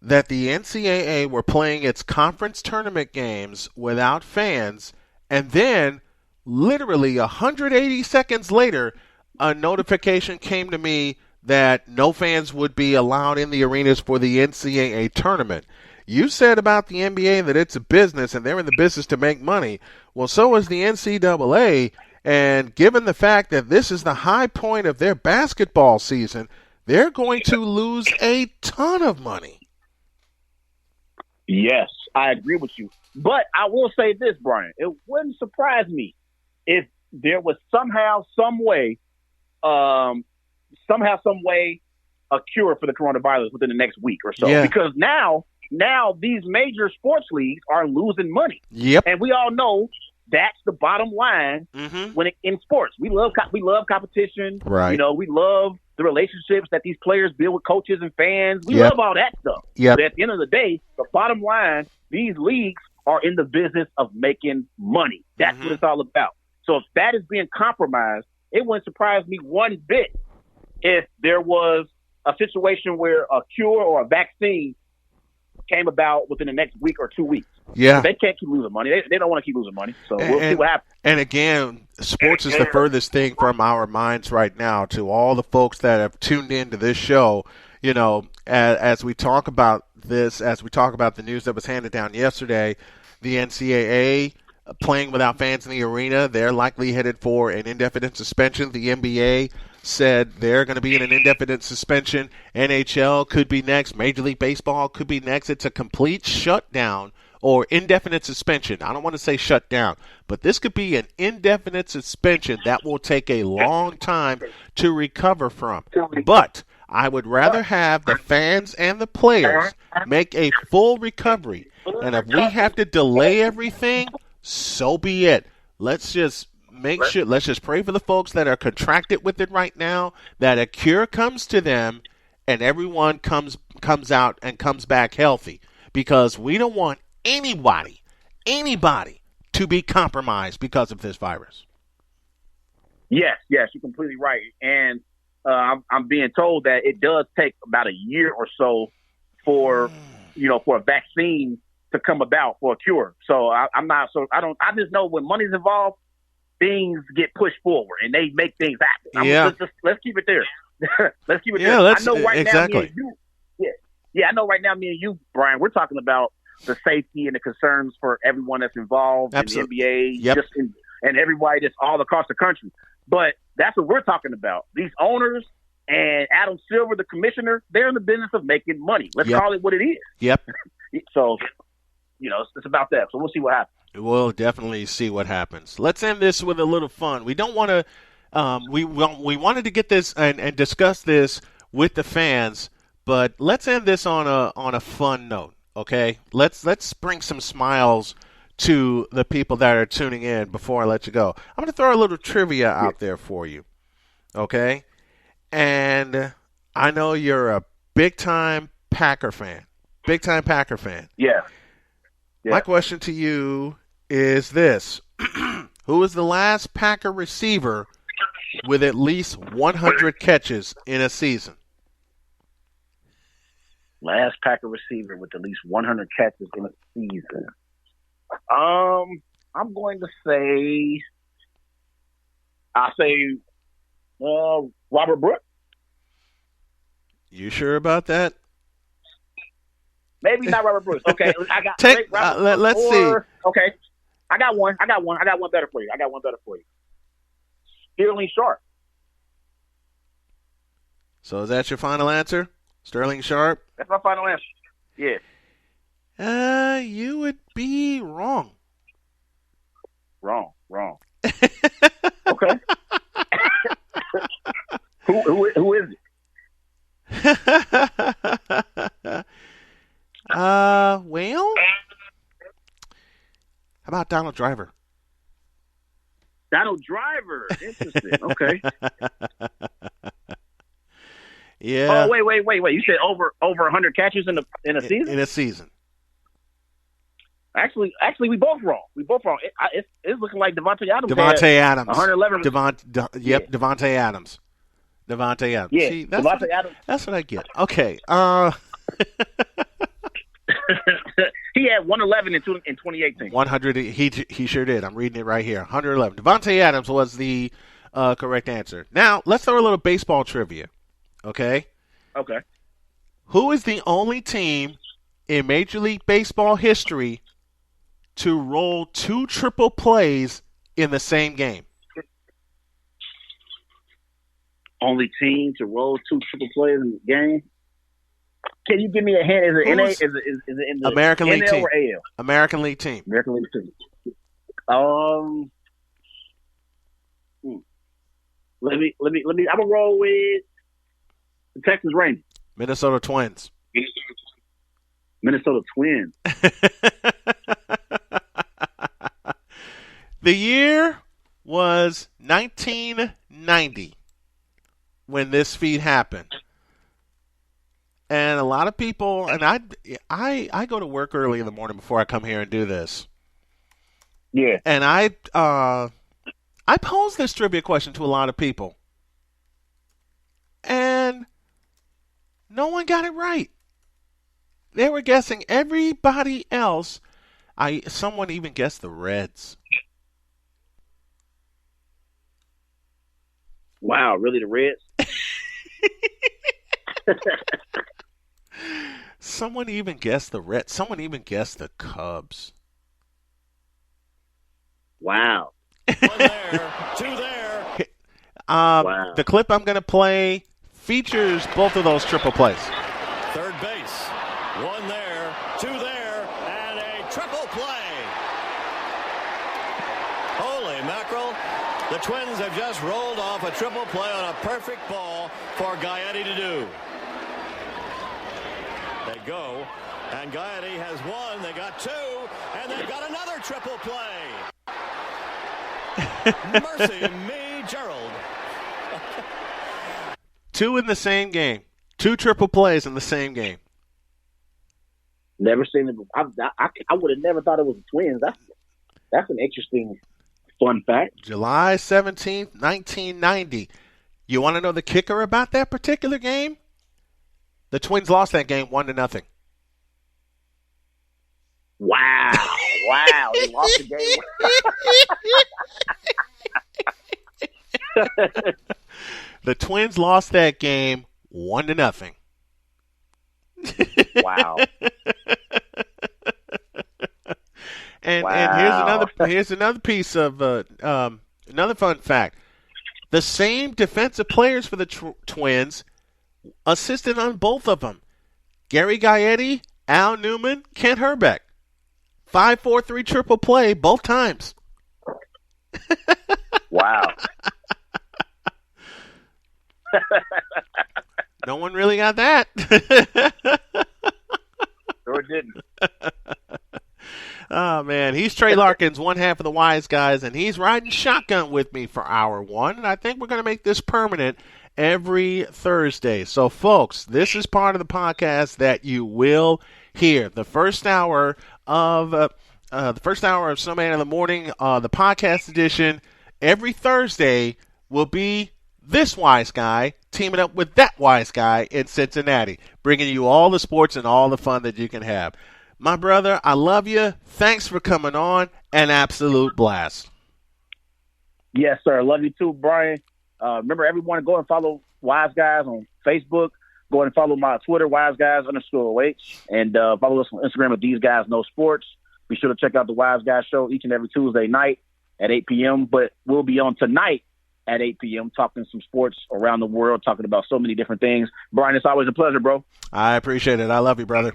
that the NCAA were playing its conference tournament games without fans, and then literally 180 seconds later, a notification came to me that no fans would be allowed in the arenas for the NCAA tournament. You said about the NBA that it's a business and they're in the business to make money. Well, so is the NCAA, and given the fact that this is the high point of their basketball season, they're going to lose a ton of money. Yes, I agree with you. But I will say this, Brian. It wouldn't surprise me if there was somehow, some way, a cure for the coronavirus within the next week or so. Yeah. Because now these major sports leagues are losing money. Yep. And we all know that's the bottom line in sports. We love competition. Right. We love the relationships that these players build with coaches and fans. We Yep. love all that stuff. Yep. But at the end of the day, the bottom line, these leagues are in the business of making money. That's what it's all about. So if that is being compromised, it wouldn't surprise me one bit if there was a situation where a cure or a vaccine came about within the next week or 2 weeks. Yeah. They can't keep losing money. They don't want to keep losing money. So we'll see what happens. And again, sports is the furthest thing from our minds right now. To all the folks that have tuned into this show, as we talk about this, as we talk about the news that was handed down yesterday, the NCAA playing without fans in the arena, they're likely headed for an indefinite suspension. The NBA said they're going to be in an indefinite suspension. NHL could be next. Major League Baseball could be next. It's a complete shutdown or indefinite suspension. I don't want to say shut down, but this could be an indefinite suspension that will take a long time to recover from. But I would rather have the fans and the players make a full recovery. And if we have to delay everything, so be it. Let's just let's just pray for the folks that are contracted with it right now, that a cure comes to them and everyone comes out and comes back healthy, because we don't want anybody to be compromised because of this virus. Yes, you're completely right. And I'm being told that it does take about a year or so for a vaccine to come about, for a cure. So I just know when money's involved, things get pushed forward and they make things happen. Let's keep it there. Let's keep it there. I know right now, me and you, I know right now, me and you, Brian, we're talking about the safety and the concerns for everyone that's involved in the NBA, and everybody that's all across the country. But that's what we're talking about. These owners and Adam Silver, the commissioner, they're in the business of making money. Let's call it what it is. Yep. So, it's about that. So we'll see what happens. We'll definitely see what happens. Let's end this with a little fun. We don't want to we wanted to get this and discuss this with the fans, but let's end this on a fun note, okay? Let's bring some smiles to the people that are tuning in before I let you go. I'm going to throw a little trivia out there for you, okay? And I know you're a big-time Packer fan. Big-time Packer fan. Yeah. My question to you is this. Who is the last Packer receiver with at least 100 catches in a season? Last Packer receiver with at least 100 catches in a season. I'm going to say, Robert Brooks. You sure about that? Maybe not Robert Brooks. Okay, I got let's see. Okay, I got one better for you. Sterling Sharp. So is that your final answer? Sterling Sharp? That's my final answer. Yeah. You would be wrong. Wrong. Okay. Who is it? Well, how about Donald Driver? Donald Driver. Interesting. Okay. Yeah. Oh, wait. You said over 100 catches in a season? In a season. Actually, we both wrong. It's looking like Devontae Adams. Devontae Adams. 111. Devontae Adams. Devontae Adams. Yeah, See, Devontae Adams. That's what I get. Okay. He had 111 in 2018. 100. He sure did. I'm reading it right here. 111. Devontae Adams was the correct answer. Now let's throw a little baseball trivia. Okay. Okay. Who is the only team in Major League Baseball history to roll 2 triple plays in the same game? Only team to roll 2 triple plays in the game. Can you give me a hint? Is it NA? Is it in the American League NL team? Or AL? American League team. American League team. Let me. I'm gonna roll with the Texas Rangers. Minnesota Twins. Minnesota Twins. The year was 1990 when this feat happened. And a lot of people, and I go to work early in the morning before I come here and do this. Yeah. And I posed this trivia question to a lot of people. And no one got it right. They were guessing everybody else. Someone even guessed the Reds. Wow, really, the Reds? Someone even guessed the Reds. Someone even guessed the Cubs. Wow. 1 there, 2 there. Wow. The clip I'm going to play features both of those triple plays. Third base. 1 there, 2 there, and a triple play. Holy mackerel. The Twins have just rolled off a triple play on a perfect ball for Gaetti to do. They go, and Gaetti has 1. They got 2, and they've got another triple play. Mercy me, Gerald. 2 in the same game. 2 triple plays in the same game. Never seen it. I would have never thought it was the Twins. That's an interesting fun fact. July 17th, 1990. You want to know the kicker about that particular game? The Twins lost that game 1-0. Wow. Wow. They lost the game. The Twins lost that game 1-0. Wow. And here's another piece of another fun fact. The same defensive players for the Twins assisted on both of them. Gary Gaetti, Al Newman, Kent Herbeck. 5-4-3 triple play both times. Wow. No one really got that. Sure didn't. Oh, man. He's Trey Larkins, one half of the Wise Guys, and he's riding shotgun with me for hour one. And I think we're going to make this permanent every Thursday. So, folks, this is part of the podcast that you will hear. The first hour of So Man in the Morning, the podcast edition, every Thursday will be this wise guy teaming up with that wise guy in Cincinnati, bringing you all the sports and all the fun that you can have. My brother, I love you. Thanks for coming on. An absolute blast. Yes, sir. Love you too, Brian. Remember, everyone, go and follow Wise Guys on Facebook. Go and follow my Twitter, WiseGuys_OH, and follow us on Instagram at These Guys Know Sports. Be sure to check out the Wise Guys show each and every Tuesday night at 8 p.m. But we'll be on tonight at 8 p.m. talking some sports around the world, talking about so many different things. Brian, it's always a pleasure, bro. I appreciate it. I love you, brother.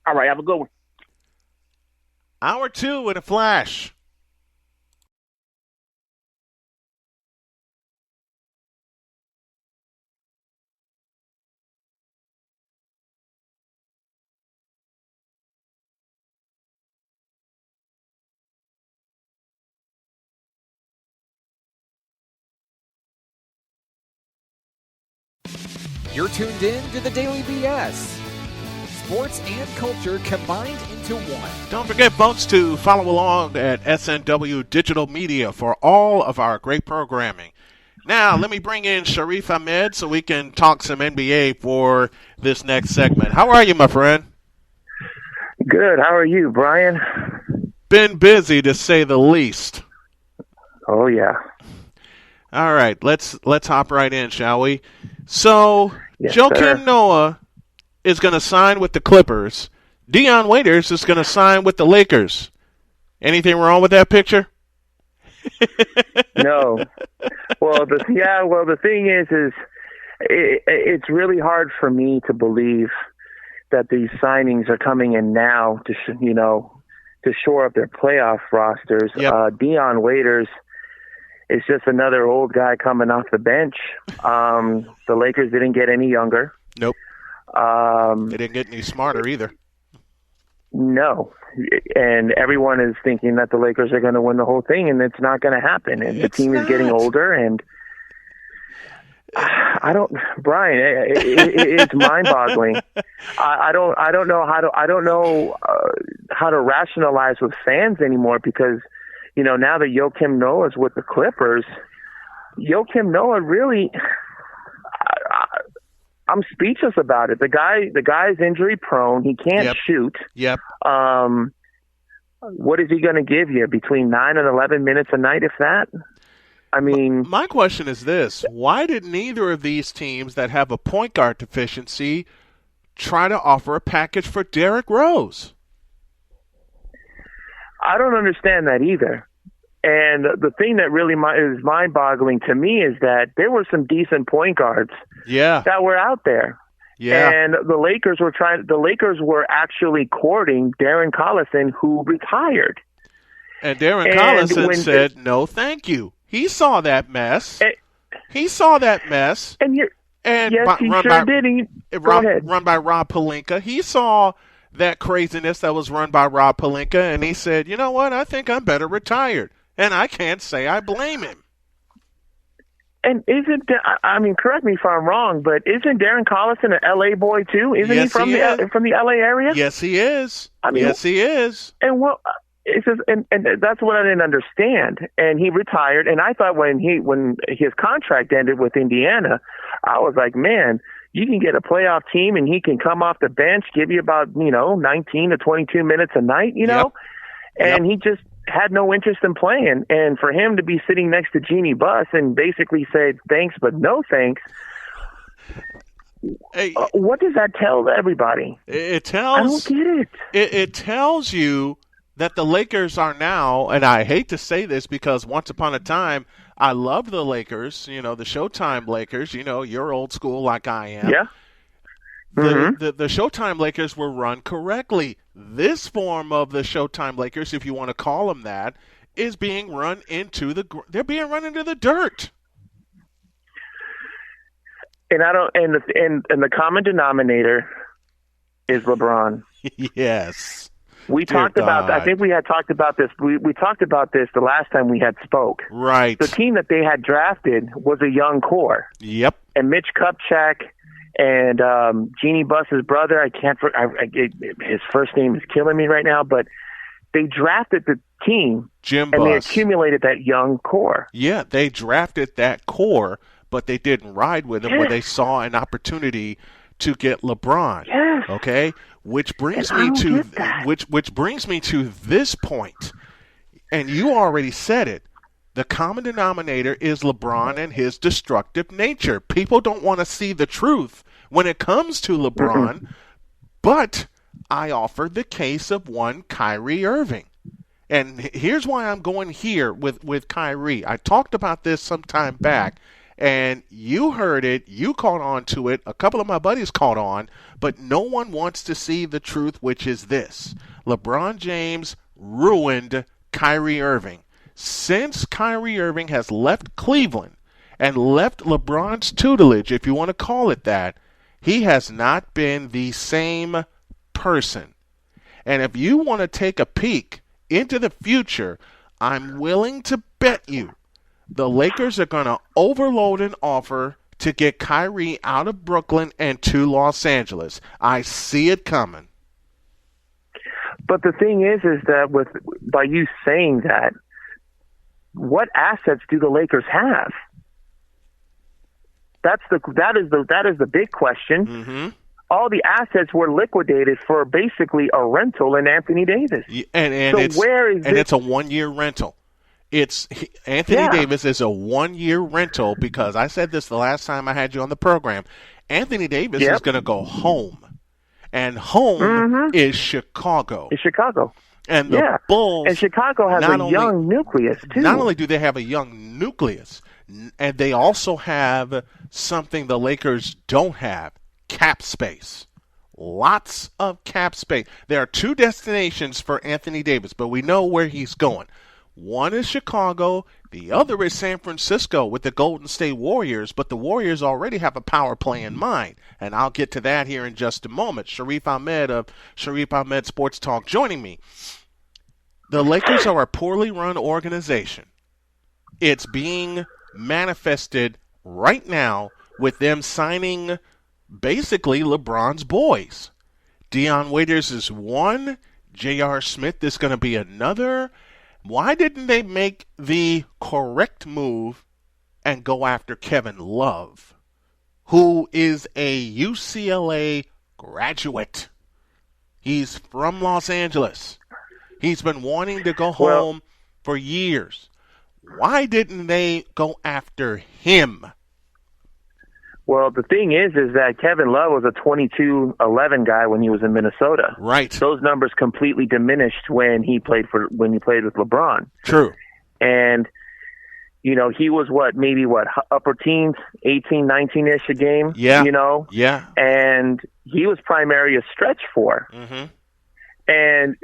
All right, have a good one. Hour two in a flash. You're tuned in to the Daily BS. Sports and culture combined into one. Don't forget, folks, to follow along at SNW Digital Media for all of our great programming. Now, let me bring in Sharif Ahmed so we can talk some NBA for this next segment. How are you, my friend? Good. How are you, Brian? Been busy, to say the least. Oh, yeah. All right, let's hop right in, shall we? So, Yes, Joakim sir. Noah is going to sign with the Clippers. Dion Waiters is going to sign with the Lakers. Anything wrong with that picture? No. Well, the thing is it's really hard for me to believe that these signings are coming in now to shore up their playoff rosters. Yep. Dion Waiters is just another old guy coming off the bench. The Lakers didn't get any younger. Nope. They didn't get any smarter either. No. And everyone is thinking that the Lakers are going to win the whole thing, and it's not going to happen. And the team is getting older, and Brian, it's mind-boggling. I don't know how to rationalize with fans anymore, because now that Joakim Noah is with the Clippers, Joakim Noah really, I'm speechless about it. The guy's injury prone. He can't shoot. Yep. What is he going to give you? Between 9 and 11 minutes a night, if that? I mean, my question is this: why did neither of these teams that have a point guard deficiency try to offer a package for Derrick Rose? I don't understand that either. And the thing that really is mind-boggling to me is that there were some decent point guards that were out there. Yeah. And the Lakers were actually courting Darren Collison, who retired. And Darren Collison said, "No, thank you." He saw that mess. And sure did. Go ahead. Run by Rob Pelinka. He saw that craziness that was run by Rob Pelinka, and he said, "You know what? I think I'm better retired." And I can't say I blame him. And correct me if I'm wrong, but isn't Darren Collison an LA boy too? Isn't he from the LA area? Yes, he is. Yes, he is. And it's just, and that's what I didn't understand. And he retired, and I thought when his contract ended with Indiana, I was like, man, you can get a playoff team, and he can come off the bench, give you about 19 to 22 minutes a night, and he just had no interest in playing. And for him to be sitting next to Jeannie Buss and basically said thanks but no thanks. Hey, what does that tell everybody? It tells. I don't get it. It tells you that the Lakers are now, and I hate to say this because once upon a time I loved the Lakers. The Showtime Lakers. You're old school like I am. Yeah. The Showtime Lakers were run correctly. This form of the Showtime Lakers, if you want to call them that, is being run into they're being run into the dirt. And I don't. And the common denominator is LeBron. Yes. We talked about. I think we had talked about this. We talked about this the last time we had spoke. Right. The team that they had drafted was a young core. Yep. And Mitch Kupchak and Jeannie Buss's brother. I can't. His first name is killing me right now. But they drafted the team, Jim and Buss. they accumulated that young core. Yeah, they drafted that core, but they didn't ride with him when they saw an opportunity to get LeBron. Yes. Okay, which brings me to this point, and you already said it. The common denominator is LeBron and his destructive nature. People don't want to see the truth when it comes to LeBron, but I offered the case of one Kyrie Irving. And here's why I'm going here with Kyrie. I talked about this some time back, and you heard it. You caught on to it. A couple of my buddies caught on, but no one wants to see the truth, which is this. LeBron James ruined Kyrie Irving. Since Kyrie Irving has left Cleveland and left LeBron's tutelage, if you want to call it that, he has not been the same person. And if you want to take a peek into the future, I'm willing to bet you the Lakers are going to overload an offer to get Kyrie out of Brooklyn and to Los Angeles. I see it coming. But the thing is that by you saying that, what assets do the Lakers have? That is the big question. Mm-hmm. All the assets were liquidated for basically a rental in Anthony Davis. And it's a 1-year rental. Anthony Davis is a 1-year rental because I said this the last time I had you on the program. Anthony Davis is going to go home, and home is Chicago. It's Chicago. And the Bulls. And Chicago has a young nucleus, too. Not only do they have a young nucleus, and they also have something the Lakers don't have, cap space. Lots of cap space. There are 2 destinations for Anthony Davis, but we know where he's going. One is Chicago. The other is San Francisco with the Golden State Warriors, but the Warriors already have a power play in mind, and I'll get to that here in just a moment. Sharif Ahmed of Sharif Ahmed Sports Talk joining me. The Lakers are a poorly run organization. It's being manifested right now with them signing basically LeBron's boys. Dion Waiters is one. J.R. Smith is going to be another. Why didn't they make the correct move and go after Kevin Love, who is a UCLA graduate? He's from Los Angeles. He's been wanting to go home for years. Why didn't they go after him? Well, the thing is that Kevin Love was a 22-11 guy when he was in Minnesota. Right. Those numbers completely diminished when he played with LeBron. True. And he was upper teens, 18, 19-ish a game. Yeah. Yeah. And he was primarily a stretch four. Mm-hmm. And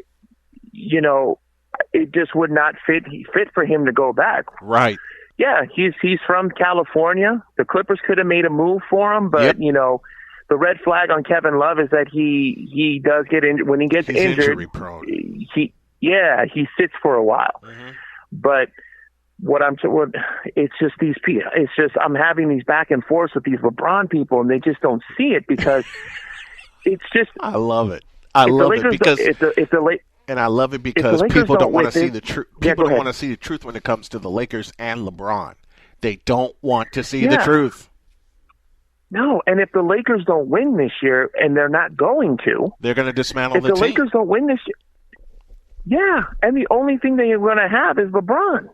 it just would not fit for him to go back. Right. Yeah, he's from California. The Clippers could have made a move for him, but the red flag on Kevin Love is that he does get injured. When he gets injured, injury prone. He sits for a while. Mm-hmm. But it's just these people. It's just I'm having these back and forths with these LeBron people, and they just don't see it because it's just. I love it. I love it because And I love it the because Lakers people don't don't want win to see this- the truth. Yeah, People go don't ahead. want to see the truth when it comes to the Lakers and LeBron. They don't want to see the Yeah. truth. No, and if the Lakers don't win this year, and they're not going to, They're going to dismantle if the the team. Lakers don't win this year, yeah, and the only thing they are going to have is LeBron.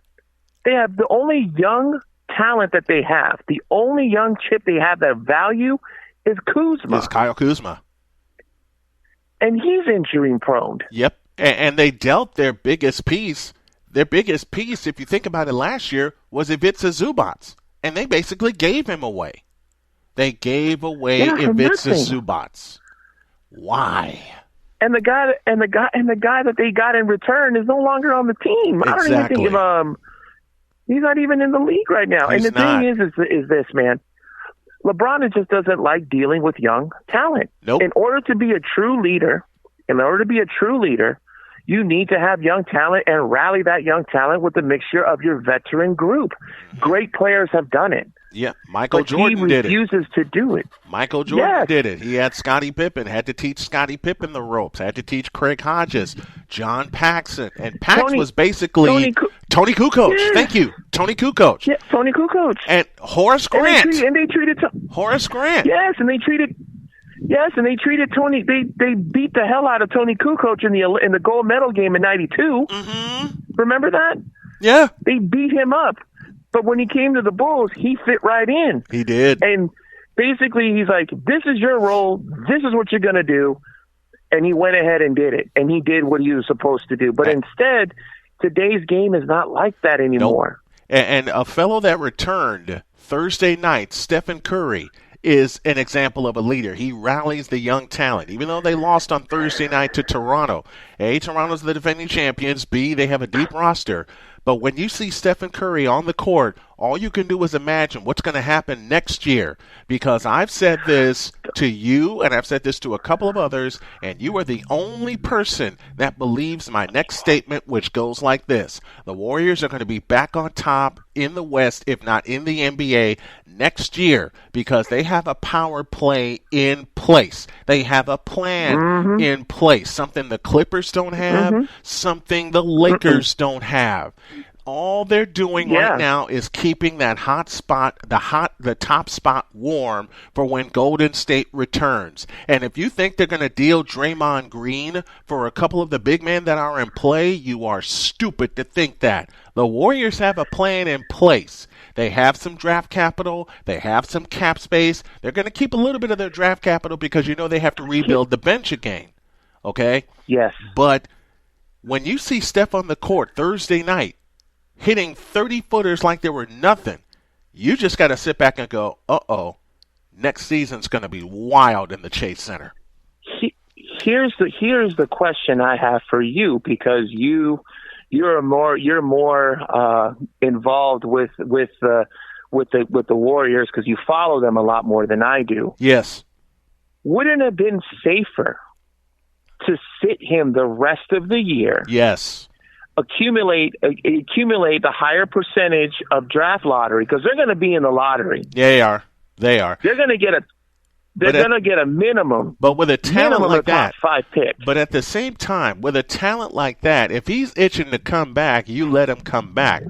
They have the only young talent that they have. The only young chip they have that value is Kuzma, It's Kyle Kuzma. and he's injury prone. Yep. And they dealt their biggest piece. Their biggest piece, if you think about it last year, was Ivica Zubac. And they basically gave him away. They gave away Yeah, for Ivica nothing. Zubac. Why? And the guy that they got in return is no longer on the team. I don't even Exactly. think of he's not even in the league right now. He's and the not. thing is this, man. LeBron just doesn't like dealing with young talent. Nope. In order to be a true leader, you need to have young talent and rally that young talent with a mixture of your veteran group. Great players have done it. Yeah, Michael But Jordan he did it. refuses to do it. Michael Jordan Yes. did it. He had Scottie Pippen, had to teach Scottie Pippen the ropes, had to teach Craig Hodges, John Paxson. And Pax Tony- was basically Tony Kukoc. Yeah. Thank you. Tony Kukoc. Yeah, Tony Kukoc. And Horace And Grant. they treated Horace Grant. Yes, and they treated Tony. They beat the hell out of Tony Kukoc in the gold medal game in '92. Mm-hmm. Remember that? Yeah, They beat him up, but when he came to the Bulls, he fit right in. he did. And basically, he's like, "This is your role. This is what you're gonna do." And he went ahead and did it, and he did what he was supposed to do. But instead, today's game is not like that anymore. And a fellow that returned Thursday night, Stephen Curry, is an example of a leader. He rallies the young talent. Even though they lost on Thursday night to Toronto. A, Toronto's the defending champions. B, they have a deep roster. But when you see Stephen Curry on the court, all you can do is imagine what's going to happen next year. Because I've said this to you, and I've said this to a couple of others, and you are the only person that believes my next statement, which goes like this. The Warriors are going to be back on top in the West, if not in the NBA, next year, because they have a power play in place. They have a plan in place, something the Clippers don't have, something the Lakers don't have. All they're doing right now is keeping that hot spot, the top spot warm for when Golden State returns. And if you think they're going to deal Draymond Green for a couple of the big men that are in play, you are stupid to think that. The Warriors have a plan in place. They have some draft capital. They have some cap space. They're going to keep a little bit of their draft capital because you know they have to rebuild the bench again. Okay? Yes. But when you see Steph on the court Thursday night, hitting 30-footers like they were nothing, you just got to sit back and go, uh-oh, next season's going to be wild in the Chase Center. Here's the question I have for you, because you're more involved with the Warriors because you follow them a lot more than I do. Yes. Wouldn't it have been safer to sit him the rest of the year? Yes. Accumulate the higher percentage of draft lottery, because they're going to be in the lottery. They are. They're going to get a minimum. But with a talent minimum like of top that, 5 picks. but at the same time, with a talent like that, if he's itching to come back, you let him come back.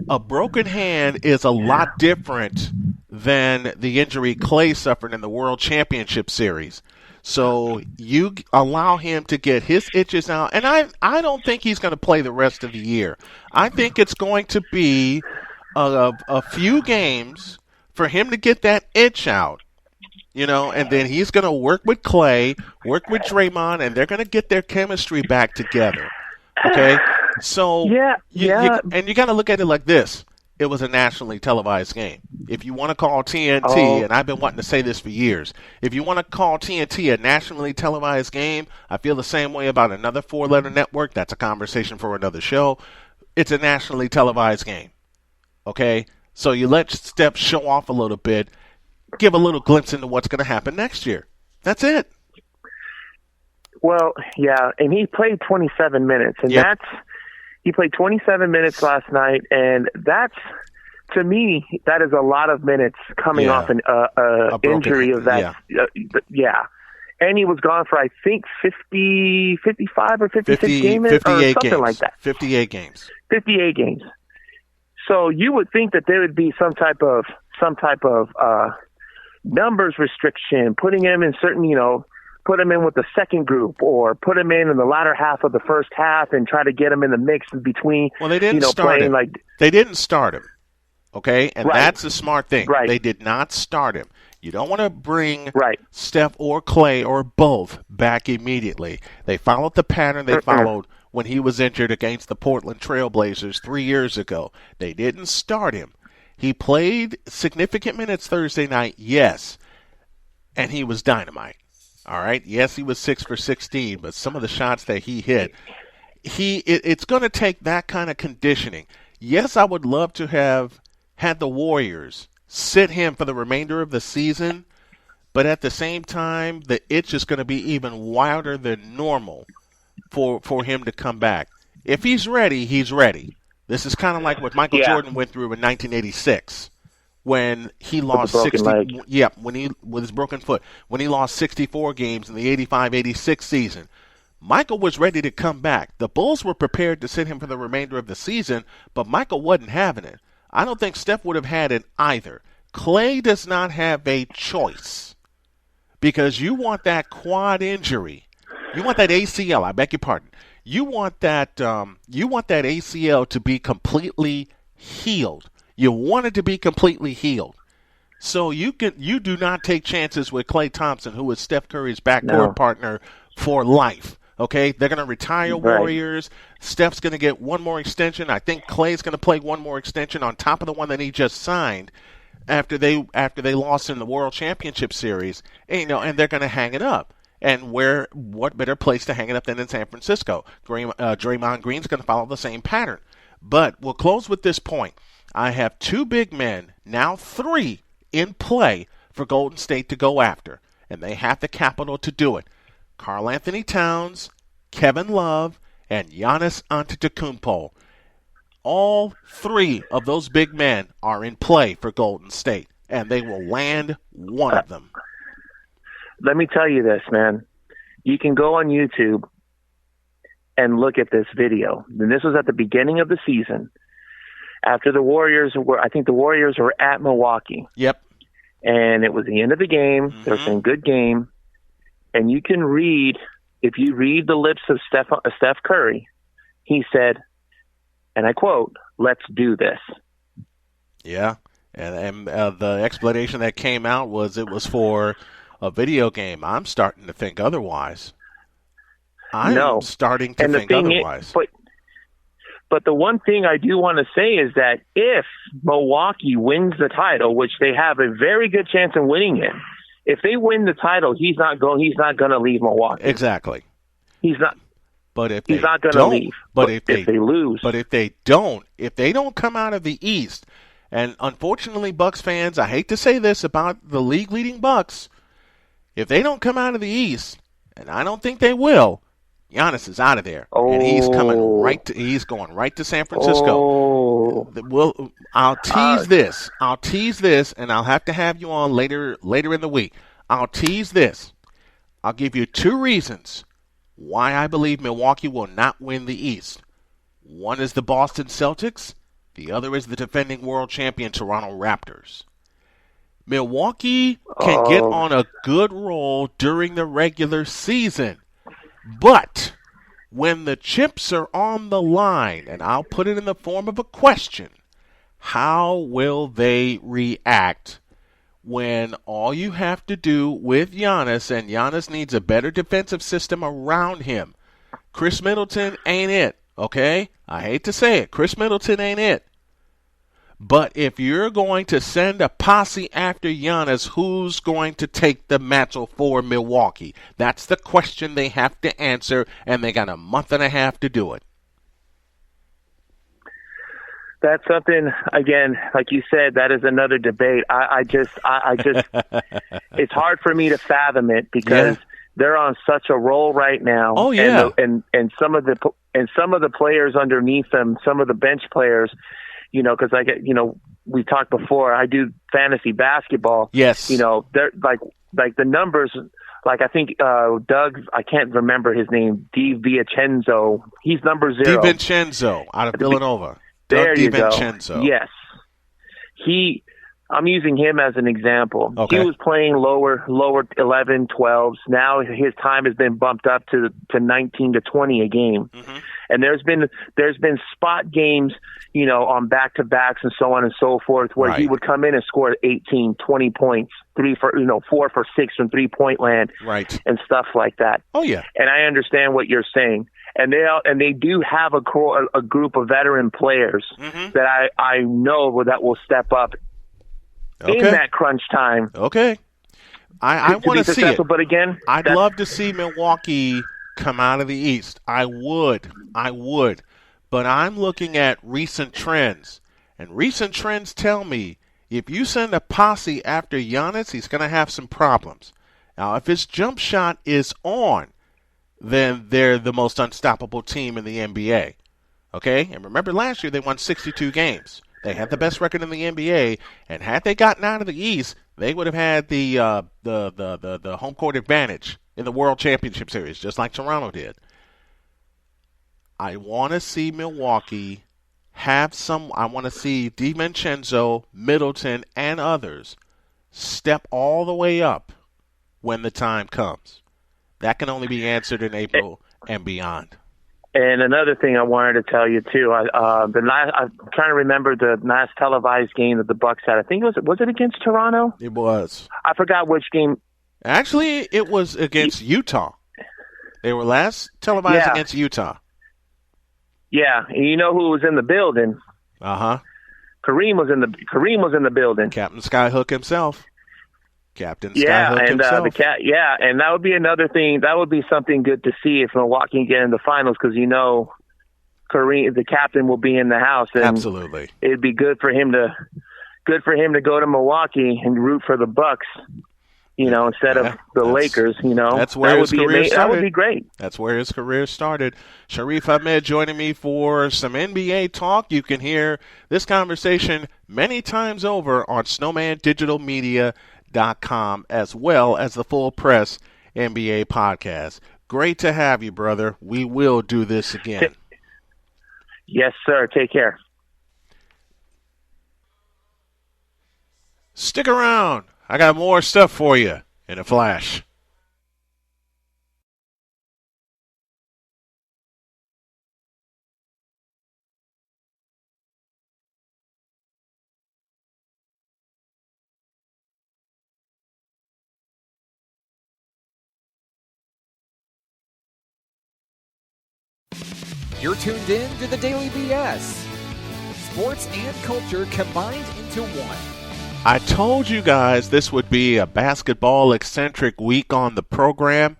A broken hand is a lot different than the injury Clay suffered in the World Championship Series. So you allow him to get his itches out. And I don't think he's going to play the rest of the year. I think it's going to be a few games for him to get that itch out, you know, and then he's going to work with Clay, work with Draymond, and they're going to get their chemistry back together. Okay? So you got to look at it like this. It was a nationally televised game. If you want to call TNT, and I've been wanting to say this for years, if you want to call TNT a nationally televised game, I feel the same way about another 4-letter network. That's a conversation for another show. It's a nationally televised game. Okay? So you let Steph show off a little bit, give a little glimpse into what's going to happen next year. That's it. Well, yeah, and he played 27 minutes, and he played 27 minutes last night, and that's, to me, that is a lot of minutes coming off an injury of that. And he was gone for, I think, 55 or 56 games, 58 or something games. like that. 58 games. 58 games. So you would think that there would be some type of numbers restriction, putting him in certain, put him in with the second group, or put him in the latter half of the first half and try to get him in the mix in between. Well, they didn't start him. They didn't start him. Okay, and that's a smart thing. Right. They did not start him. You don't want to bring Right. Steph or Klay or both back immediately. They followed the pattern they followed when he was injured against the Portland Trailblazers 3 years ago. They didn't start him. He played significant minutes Thursday night, yes, and he was dynamite. All right, yes, he was 6 for 16, but some of the shots that he hit, it's going to take that kind of conditioning. Yes, I would love to have had the Warriors sit him for the remainder of the season, but at the same time, the itch is going to be even wilder than normal for him to come back. If he's ready, he's ready. This is kind of like what Michael Jordan went through in 1986 when he lost 60. Yeah, with his broken foot, when he lost 64 games in the 85-86 season. Michael was ready to come back. The Bulls were prepared to sit him for the remainder of the season, but Michael wasn't having it. I don't think Steph would have had it either. Klay does not have a choice because you want that quad injury. You want that ACL. I beg your pardon. You want that ACL to be completely healed. You want it to be completely healed. So you do not take chances with Klay Thompson, who is Steph Curry's backcourt partner for life. Okay, they're going to retire Warriors. Steph's going to get one more extension. I think Klay's going to play one more extension on top of the one that he just signed after they lost in the World Championship Series. And they're going to hang it up. And what better place to hang it up than in San Francisco? Draymond Green's going to follow the same pattern. But we'll close with this point. I have two big men, now three, in play for Golden State to go after, and they have the capital to do it. Karl Anthony Towns, Kevin Love, and Giannis Antetokounmpo. All three of those big men are in play for Golden State, and they will land one of them. Let me tell you this, man. You can go on YouTube and look at this video. And this was at the beginning of the season. After the Warriors were at Milwaukee. Yep. And it was the end of the game. Mm-hmm. They were saying good game. And you can read, if you read the lips of Steph Curry, he said, and I quote, "Let's do this." Yeah. And the explanation that came out was it was for a video game. I'm starting to think otherwise. I'm starting to think otherwise. But the one thing I do want to say is that if Milwaukee wins the title, which they have a very good chance of winning it, if they win the title, he's not going to leave Milwaukee. Exactly. He's not. But if he's they not going to leave. But if they lose. But if they don't come out of the East, and unfortunately, Bucks fans, I hate to say this about the league leading Bucks, if they don't come out of the East, and I don't think they will, Giannis is out of there, and he's going right to San Francisco. I'll tease this. I'll tease this, and I'll have to have you on later in the week. I'll tease this. I'll give you two reasons why I believe Milwaukee will not win the East. One is the Boston Celtics. The other is the defending world champion Toronto Raptors. Milwaukee can get on a good roll during the regular season. But when the chips are on the line, and I'll put it in the form of a question, how will they react when all you have to do with Giannis, and Giannis needs a better defensive system around him? Chris Middleton ain't it, okay? I hate to say it. Chris Middleton ain't it. But if you're going to send a posse after Giannis, who's going to take the mantle for Milwaukee? That's the question they have to answer, and they got a month and a half to do it. That's something, again, like you said, that is another debate. I just, it's hard for me to fathom it because they're on such a roll right now. Oh yeah, and some of the players underneath them, some of the bench players. Because we talked before, I do fantasy basketball. Yes. They're like the numbers Like I think Doug, I can't remember his name, DiVincenzo. He's number 0. DiVincenzo out of Villanova. There Doug you DiVincenzo. go. Yes. I'm using him as an example. Okay. He was playing lower 11, 12s. Now his time has been bumped up to 19 to 20 a game. Mm-hmm. And there's been spot games, on back-to-backs and so on and so forth, where he would come in and score 18, 20 points, 4 for 6 from 3-point land, right, and stuff like that. Oh yeah. And I understand what you're saying. And they do have a group of veteran players that I know that will step up in that crunch time. Okay. I want to see it. But again, I'd love to see Milwaukee come out of the East. I would. But I'm looking at recent trends. And recent trends tell me if you send a posse after Giannis, he's going to have some problems. Now, if his jump shot is on, then they're the most unstoppable team in the NBA. Okay? And remember last year they won 62 games. They had the best record in the NBA, and had they gotten out of the East, they would have had the home court advantage in the World Championship Series, just like Toronto did. I want to see Milwaukee have some. I want to see DiVincenzo, Middleton, and others step all the way up when the time comes. That can only be answered in April and beyond. And another thing I wanted to tell you too, I'm trying to remember the last televised game that the Bucks had. I think was it against Toronto? It was. I forgot which game. Actually, it was against Utah. They were last televised against Utah. Yeah, and you know who was in the building? Kareem was in the building. Captain Skyhook himself. Captain Yeah, Skyhook and himself. and that would be another thing. That would be something good to see if Milwaukee can get in the finals, because Kareem, the captain, will be in the house, and absolutely, it'd be good for him to go to Milwaukee and root for the Bucks. Instead of the Lakers. That's where his career started. That would be great. That's where his career started. Sharif Ahmed joining me for some NBA talk. You can hear this conversation many times over on SnowmanDigitalMedia.com, as well as the Full Press NBA podcast. Great to have you, brother. We will do this again. Yes, sir. Take care. Stick around. I got more stuff for you in a flash. You're tuned in to the Daily BS. Sports and culture combined into one. I told you guys this would be a basketball-eccentric week on the program,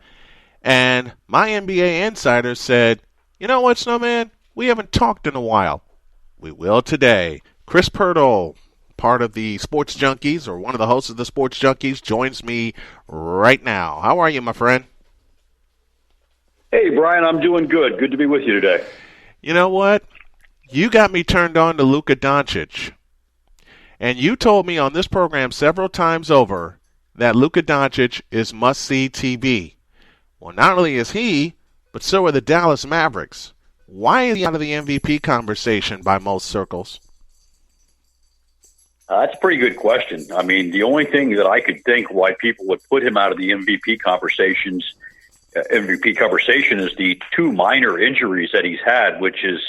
and my NBA insider said, you know what, Snowman? We haven't talked in a while. We will today. Chris Purtle, part of the Sports Junkies, or one of the hosts of the Sports Junkies, joins me right now. How are you, my friend? Hey, Brian, I'm doing good. Good to be with you today. You know what? You got me turned on to Luka Doncic. And you told me on this program several times over that Luka Doncic is must-see TV. Well, not only is he, but so are the Dallas Mavericks. Why is he out of the MVP conversation by most circles? That's a pretty good question. I mean, the only thing that I could think why people would put him out of the MVP conversation is the 2 minor injuries that he's had, which has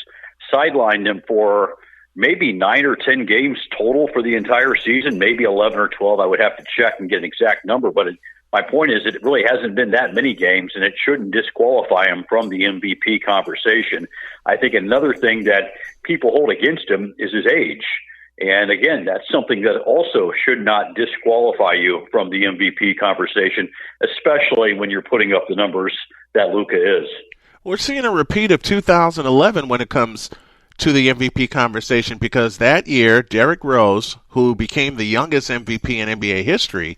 sidelined him for maybe 9 or 10 games total for the entire season, maybe 11 or 12. I would have to check and get an exact number, but my point is it really hasn't been that many games, and it shouldn't disqualify him from the MVP conversation. I think another thing that people hold against him is his age. And again, that's something that also should not disqualify you from the MVP conversation, especially when you're putting up the numbers that Luka is. We're seeing a repeat of 2011 when it comes to the MVP conversation, because that year, Derrick Rose, who became the youngest MVP in NBA history,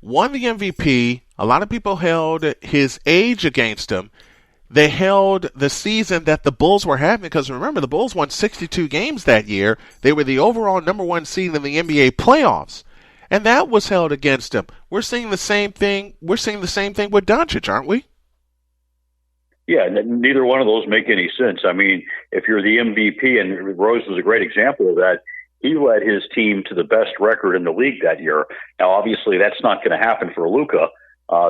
won the MVP. A lot of people held his age against him. They held the season that the Bulls were having, because remember, the Bulls won 62 games that year. They were the overall number 1 seed in the NBA playoffs. and that was held against him. We're seeing the same thing. We're seeing the same thing with Doncic, aren't we? Yeah, neither one of those make any sense. I mean, if you're the MVP, and Rose was a great example of that, he led his team to the best record in the league that year. Now, obviously, that's not going to happen for Luka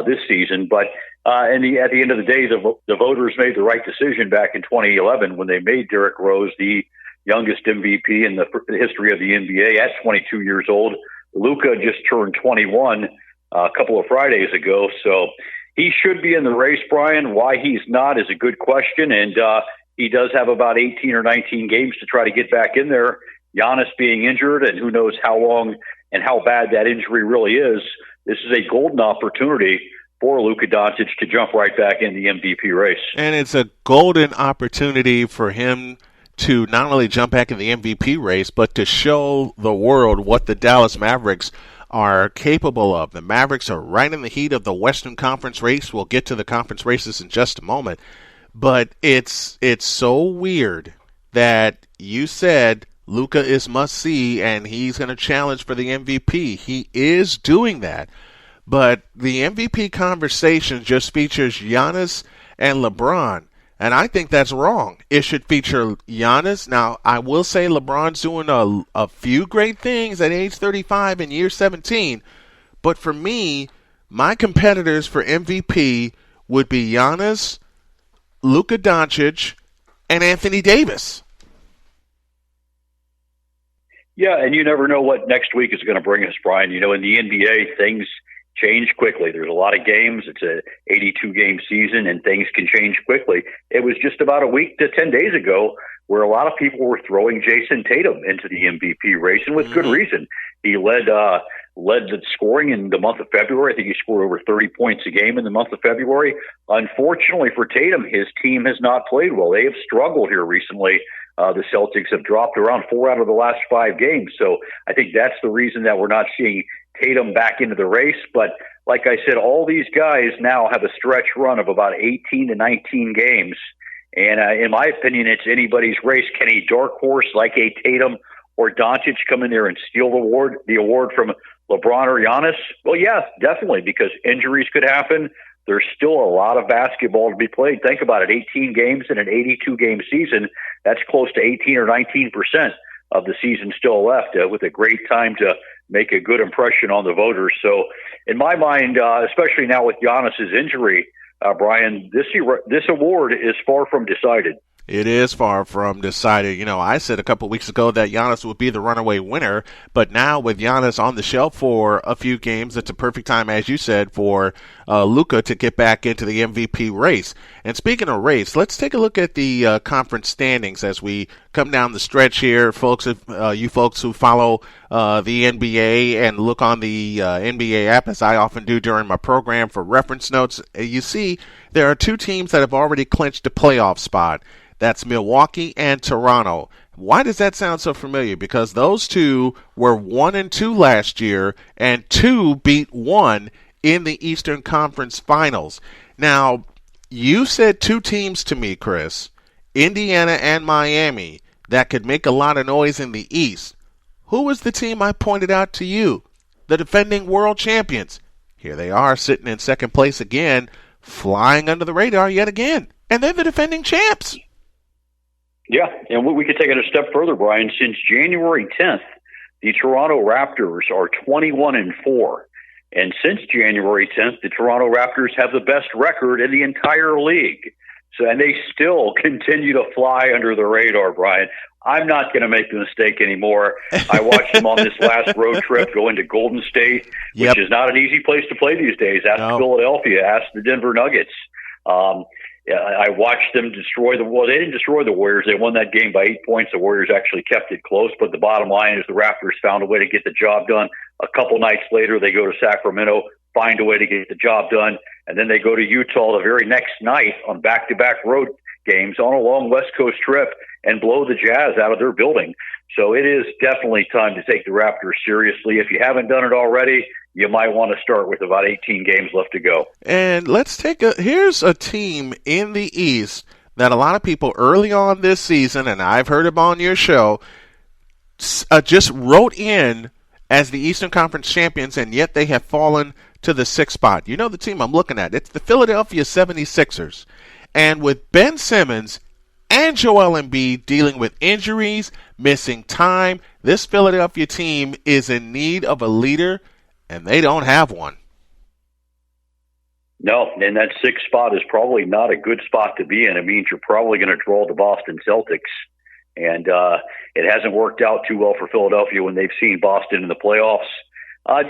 this season, but at the end of the day, the voters made the right decision back in 2011 when they made Derrick Rose the youngest MVP in the history of the NBA at 22 years old. Luka just turned 21 a couple of Fridays ago, so he should be in the race, Brian. Why he's not is a good question, and he does have about 18 or 19 games to try to get back in there. Giannis being injured, and who knows how long and how bad that injury really is. This is a golden opportunity for Luka Doncic to jump right back in the MVP race. And it's a golden opportunity for him to not only jump back in the MVP race, but to show the world what the Dallas Mavericks are capable of. The Mavericks are right in the heat of the Western Conference race. We'll get to the conference races in just a moment. But it's so weird that you said Luka is must-see and he's going to challenge for the MVP. He is doing that. But the MVP conversation just features Giannis and LeBron. And I think that's wrong. It should feature Giannis. Now, I will say LeBron's doing a few great things at age 35 in year 17. But for me, my competitors for MVP would be Giannis, Luka Doncic, and Anthony Davis. Yeah, and you never know what next week is going to bring us, Brian. You know, in the NBA, things change quickly. There's a lot of games. It's a 82-game season, and things can change quickly. It was just about a week to 10 days ago where a lot of people were throwing Jason Tatum into the MVP race, and with good reason. He led the scoring in the month of February. I think he scored over 30 points a game in the month of February. Unfortunately for Tatum, his team has not played well. They have struggled here recently. The Celtics have dropped around 4 out of the last 5 games. So I think that's the reason that we're not seeing Tatum back into the race. But like I said, all these guys now have a stretch run of about 18 to 19 games. And in my opinion, it's anybody's race. Can a dark horse like a Tatum or Doncic come in there and steal the award from LeBron or Giannis? Well, yeah, definitely, because injuries could happen. There's still a lot of basketball to be played. Think about it, 18 games in an 82-game season. That's close to 18 or 19% of the season still left, with a great time to make a good impression on the voters. So in my mind, especially now with Giannis's injury, Brian, this award is far from decided. It is far from decided. You know, I said a couple of weeks ago that Giannis would be the runaway winner, but now with Giannis on the shelf for a few games, it's a perfect time, as you said, for Luka to get back into the MVP race. And speaking of race, let's take a look at the conference standings as we come down the stretch here. Folks, you folks who follow the NBA and look on the NBA app, as I often do during my program for reference notes, you see there are 2 teams that have already clinched a playoff spot. That's Milwaukee and Toronto. Why does that sound so familiar? Because those 2 were 1-2 last year, and 2 beat 1 in the Eastern Conference Finals. Now, you said 2 teams to me, Chris, Indiana and Miami, that could make a lot of noise in the East. Who was the team I pointed out to you? The defending world champions. Here they are sitting in second place again, flying under the radar yet again. And they're the defending champs. Yeah, and we could take it a step further, Brian. Since January 10th, the Toronto Raptors are 21-4. And since January 10th, the Toronto Raptors have the best record in the entire league. So, and they still continue to fly under the radar, Brian. I'm not going to make the mistake anymore. I watched them on this last road trip going to Golden State, which is not an easy place to play these days. Ask Philadelphia, ask the Denver Nuggets. I watched them destroy they didn't destroy the Warriors. They won that game by 8 points. The Warriors actually kept it close, but the bottom line is the Raptors found a way to get the job done. A couple nights later, they go to Sacramento, find a way to get the job done, and then they go to Utah the very next night on back-to-back road games on a long West Coast trip and blow the Jazz out of their building. So it is definitely time to take the Raptors seriously. If you haven't done it already, you might want to start with about 18 games left to go. And here's a team in the East that a lot of people early on this season, and I've heard them on your show, just wrote in as the Eastern Conference champions, and yet they have fallen to the 6th spot. You know the team I'm looking at. It's the Philadelphia 76ers. And with Ben Simmons and Joel Embiid dealing with injuries, missing time, this Philadelphia team is in need of a leader, and they don't have one. No, and that 6th spot is probably not a good spot to be in. It means you're probably going to draw the Boston Celtics. And it hasn't worked out too well for Philadelphia when they've seen Boston in the playoffs.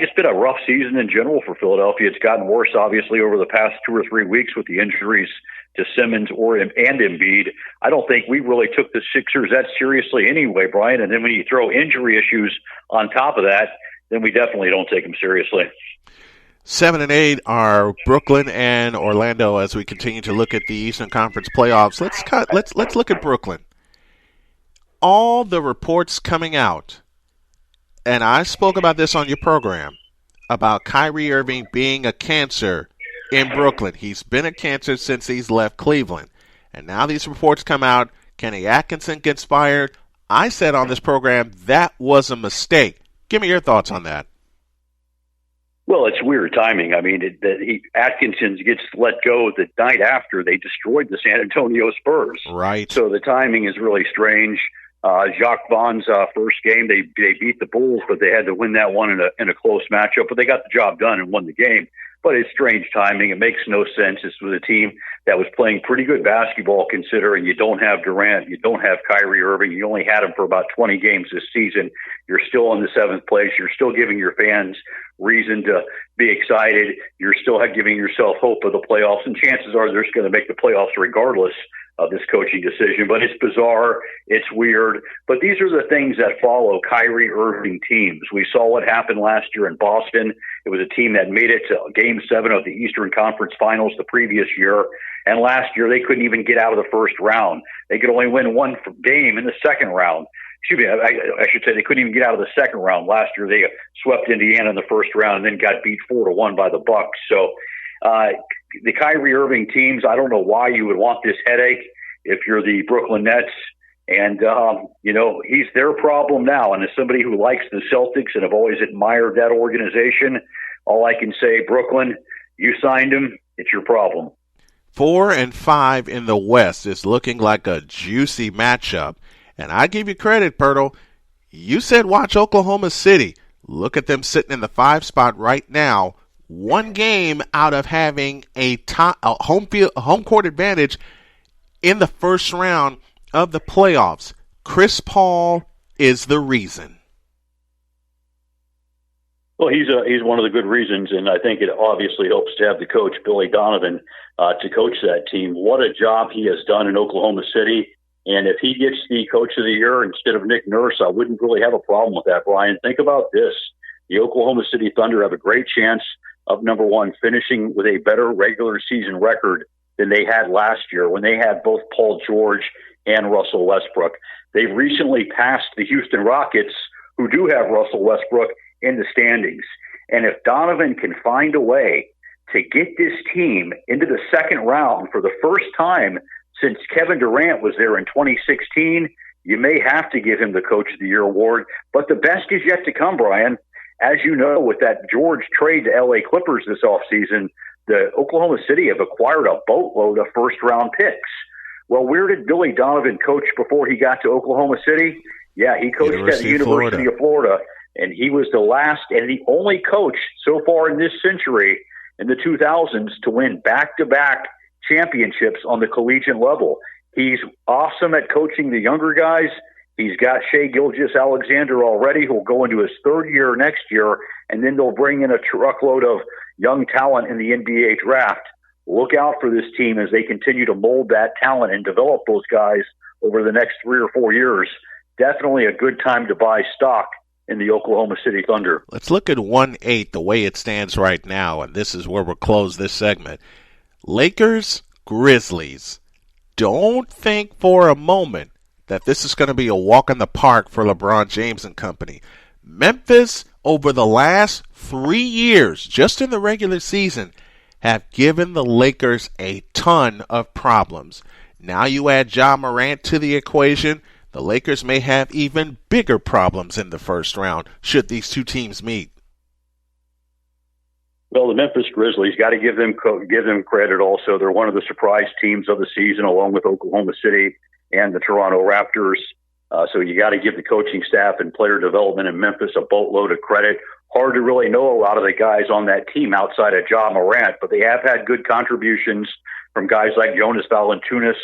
Just been a rough season in general for Philadelphia. It's gotten worse, obviously, over the past 2 or 3 weeks with the injuries to Simmons and Embiid. I don't think we really took the Sixers that seriously anyway, Brian. And then when you throw injury issues on top of that, then we definitely don't take them seriously. 7 and 8 are Brooklyn and Orlando as we continue to look at the Eastern Conference playoffs. Let's look at Brooklyn. All the reports coming out, and I spoke about this on your program, about Kyrie Irving being a cancer in Brooklyn. He's been a cancer since he's left Cleveland. And now these reports come out, Kenny Atkinson gets fired. I said on this program that was a mistake. Give me your thoughts on that. Well, it's weird timing. I mean, Atkinson gets let go the night after they destroyed the San Antonio Spurs. Right. So the timing is really strange. Jacques Vaughn's first game, they beat the Bulls, but they had to win that one in a close matchup. But they got the job done and won the game. But it's strange timing. It makes no sense. This was a team that was playing pretty good basketball, considering you don't have Durant, you don't have Kyrie Irving. You only had him for about 20 games this season. You're still in the 7th place. You're still giving your fans reason to be excited. You're still giving yourself hope of the playoffs, and chances are they're just going to make the playoffs regardless of this coaching decision. But it's bizarre. It's weird. But these are the things that follow Kyrie Irving teams. We saw what happened last year in Boston. It was a team that made it to Game 7 of the Eastern Conference Finals the previous year. And last year, they couldn't even get out of the first round. They could only win one game in the second round. Excuse me, I should say they couldn't even get out of the second round. Last year, they swept Indiana in the first round and then got beat 4-1 by the Bucks. So the Kyrie Irving teams, I don't know why you would want this headache if you're the Brooklyn Nets. And, he's their problem now. And as somebody who likes the Celtics and have always admired that organization, all I can say, Brooklyn, you signed him. It's your problem. 4 and 5 in the West is looking like a juicy matchup. And I give you credit, Pirtle. You said watch Oklahoma City. Look at them sitting in the 5 spot right now. One game out of having a home court advantage in the first round of the playoffs. Chris Paul is the reason. Well, he's one of the good reasons, and I think it obviously helps to have the coach, Billy Donovan, to coach that team. What a job he has done in Oklahoma City. And if he gets the coach of the year instead of Nick Nurse, I wouldn't really have a problem with that, Brian. Think about this. The Oklahoma City Thunder have a great chance of, number one, finishing with a better regular season record than they had last year when they had both Paul George and Russell Westbrook. They've recently passed the Houston Rockets, who do have Russell Westbrook, in the standings. And if Donovan can find a way to get this team into the second round for the first time since Kevin Durant was there in 2016, you may have to give him the Coach of the Year award. But the best is yet to come, Brian. As you know, with that George trade to LA Clippers this offseason, the Oklahoma City have acquired a boatload of first-round picks. Well, where did Billy Donovan coach before he got to Oklahoma City? Yeah, he coached at the University of Florida, and he was the last and the only coach so far in this century, in the 2000s, to win back-to-back championships on the collegiate level. He's awesome at coaching the younger guys. He's got Shai Gilgeous-Alexander already, who'll go into his third year next year, and then they'll bring in a truckload of young talent in the NBA draft. Look out for this team as they continue to mold that talent and develop those guys over the next 3 or 4 years. Definitely a good time to buy stock in the Oklahoma City Thunder. Let's look at 1-8 the way it stands right now, and this is where we'll close this segment. Lakers, Grizzlies. Don't think for a moment that this is going to be a walk in the park for LeBron James and company. Memphis, over the last 3 years, just in the regular season, have given the Lakers a ton of problems. Now you add Ja Morant to the equation. the Lakers may have even bigger problems in the first round should these two teams meet. Well, the Memphis Grizzlies, got to give them credit also. They're one of the surprise teams of the season, along with Oklahoma City and the Toronto Raptors. So you got to give the coaching staff and player development in Memphis a boatload of credit. Hard to really know a lot of the guys on that team outside of Ja Morant, but they have had good contributions from guys like Jonas Valanciunas,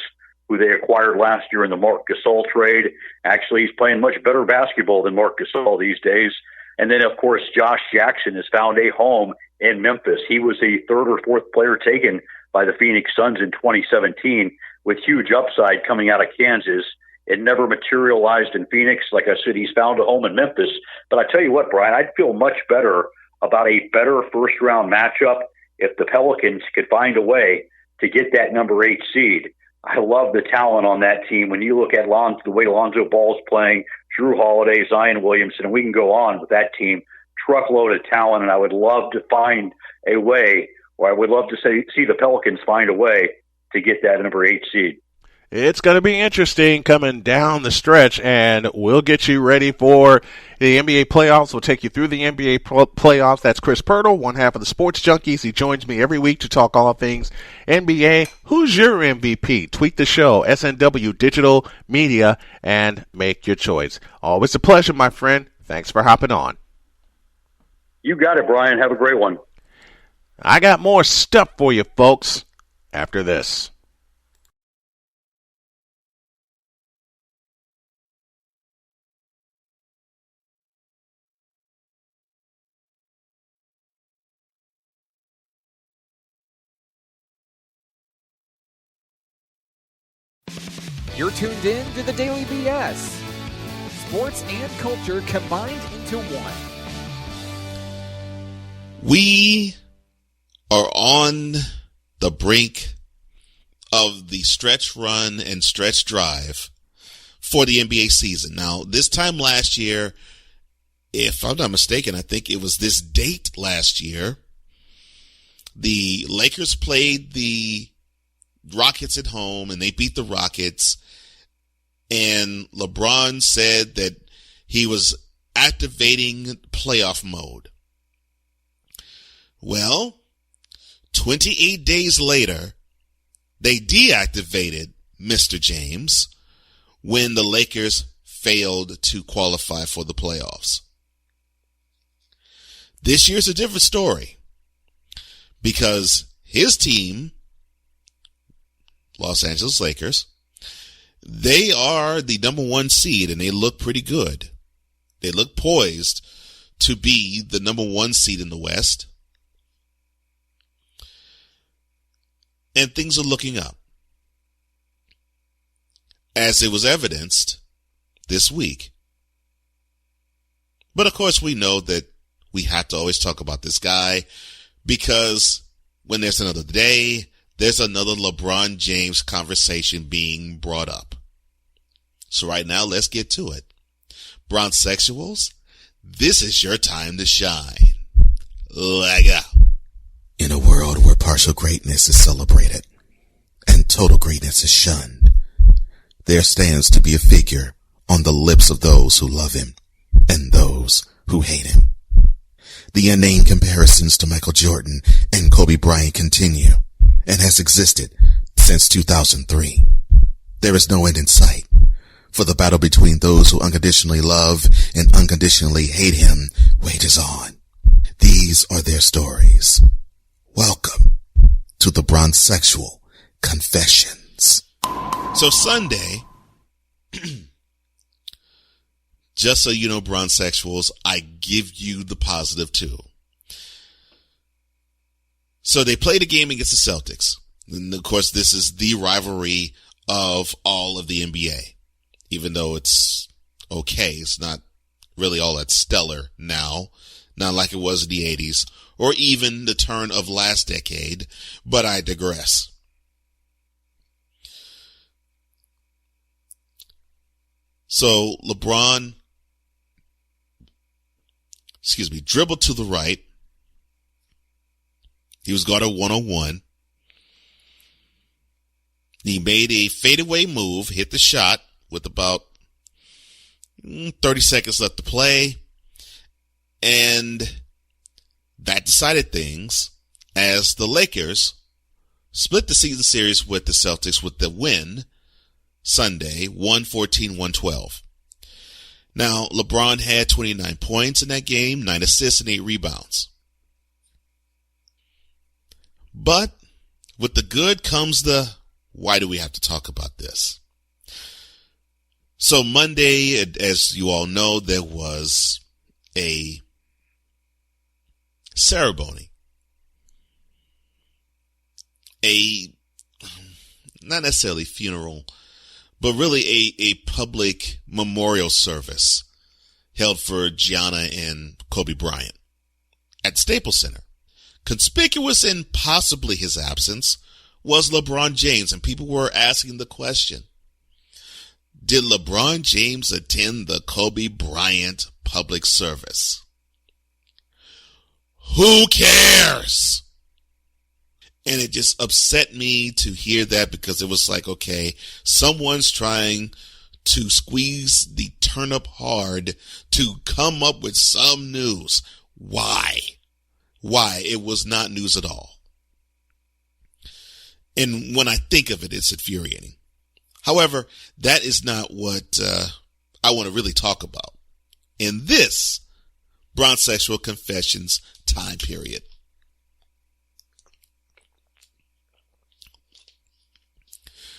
who they acquired last year in the Marc Gasol trade. Actually, he's playing much better basketball than Marc Gasol these days. And then, of course, Josh Jackson has found a home in Memphis. He was the third or fourth player taken by the Phoenix Suns in 2017 with huge upside coming out of Kansas. It never materialized in Phoenix. Like I said, he's found a home in Memphis. But I tell you what, Brian, I'd feel much better about a better first-round matchup if the Pelicans could find a way to get that number 8 seed. I love the talent on that team. When you look at the way Lonzo Ball's playing, Drew Holiday, Zion Williamson, and we can go on with that team, truckload of talent, and I would love to find a way, or I would love to see the Pelicans find a way to get that number 8 seed. It's going to be interesting coming down the stretch, and we'll get you ready for the NBA playoffs. We'll take you through the NBA playoffs. That's Chris Pirtle, one half of the Sports Junkies. He joins me every week to talk all things NBA. Who's your MVP? Tweet the show, SNW Digital Media, and make your choice. Always a pleasure, my friend. Thanks for hopping on. You got it, Brian. Have a great one. I got more stuff for you, folks, after this. You're tuned in to the Daily BS. Sports and culture combined into one. We are on the brink of the stretch run and stretch drive for the NBA season. Now, this time last year, if I'm not mistaken, I think it was this date last year, the Lakers played the Rockets at home and they beat the Rockets. And LeBron said that he was activating playoff mode. Well, 28 days later, they deactivated Mr. James when the Lakers failed to qualify for the playoffs. This year's a different story because his team, Los Angeles Lakers, they are the number 1 seed and they look pretty good. They look poised to be the number 1 seed in the West. And things are looking up, as it was evidenced this week. But of course we know that we have to always talk about this guy because when there's another day, there's another LeBron James conversation being brought up. So right now, let's get to it. Bronsexuals, this is your time to shine. Leg up. In a world where partial greatness is celebrated and total greatness is shunned, there stands to be a figure on the lips of those who love him and those who hate him. The inane comparisons to Michael Jordan and Kobe Bryant continue and has existed since 2003. There is no end in sight, for the battle between those who unconditionally love and unconditionally hate him wages on. These are their stories. Welcome to the Bronsexual Confessions. So Sunday, just so you know, Bronsexuals, I give you the positive too. So they played a game against the Celtics. And of course, this is the rivalry of all of the NBA. Even though it's okay, it's not really all that stellar now. Not like it was in the 80s or even the turn of last decade, but I digress. So LeBron, dribbled to the right. He was guarded 1-on-1. He made a fadeaway move, hit the shot with about 30 seconds left to play. And that decided things as the Lakers split the season series with the Celtics with the win Sunday, 114-112. Now, LeBron had 29 points in that game, 9 assists and 8 rebounds. But with the good comes the, why do we have to talk about this? So Monday, as you all know, there was a ceremony. Not necessarily funeral, but really a public memorial service held for Gianna and Kobe Bryant at Staples Center. Conspicuous in possibly his absence was LeBron James, and people were asking the question, did LeBron James attend the Kobe Bryant public service? Who cares? And it just upset me to hear that, because it was like, okay, someone's trying to squeeze the turnip hard to come up with some news. Why? It was not news at all. And when I think of it, it's infuriating. However, that is not what I want to really talk about in this Bronxexual Confessions time period.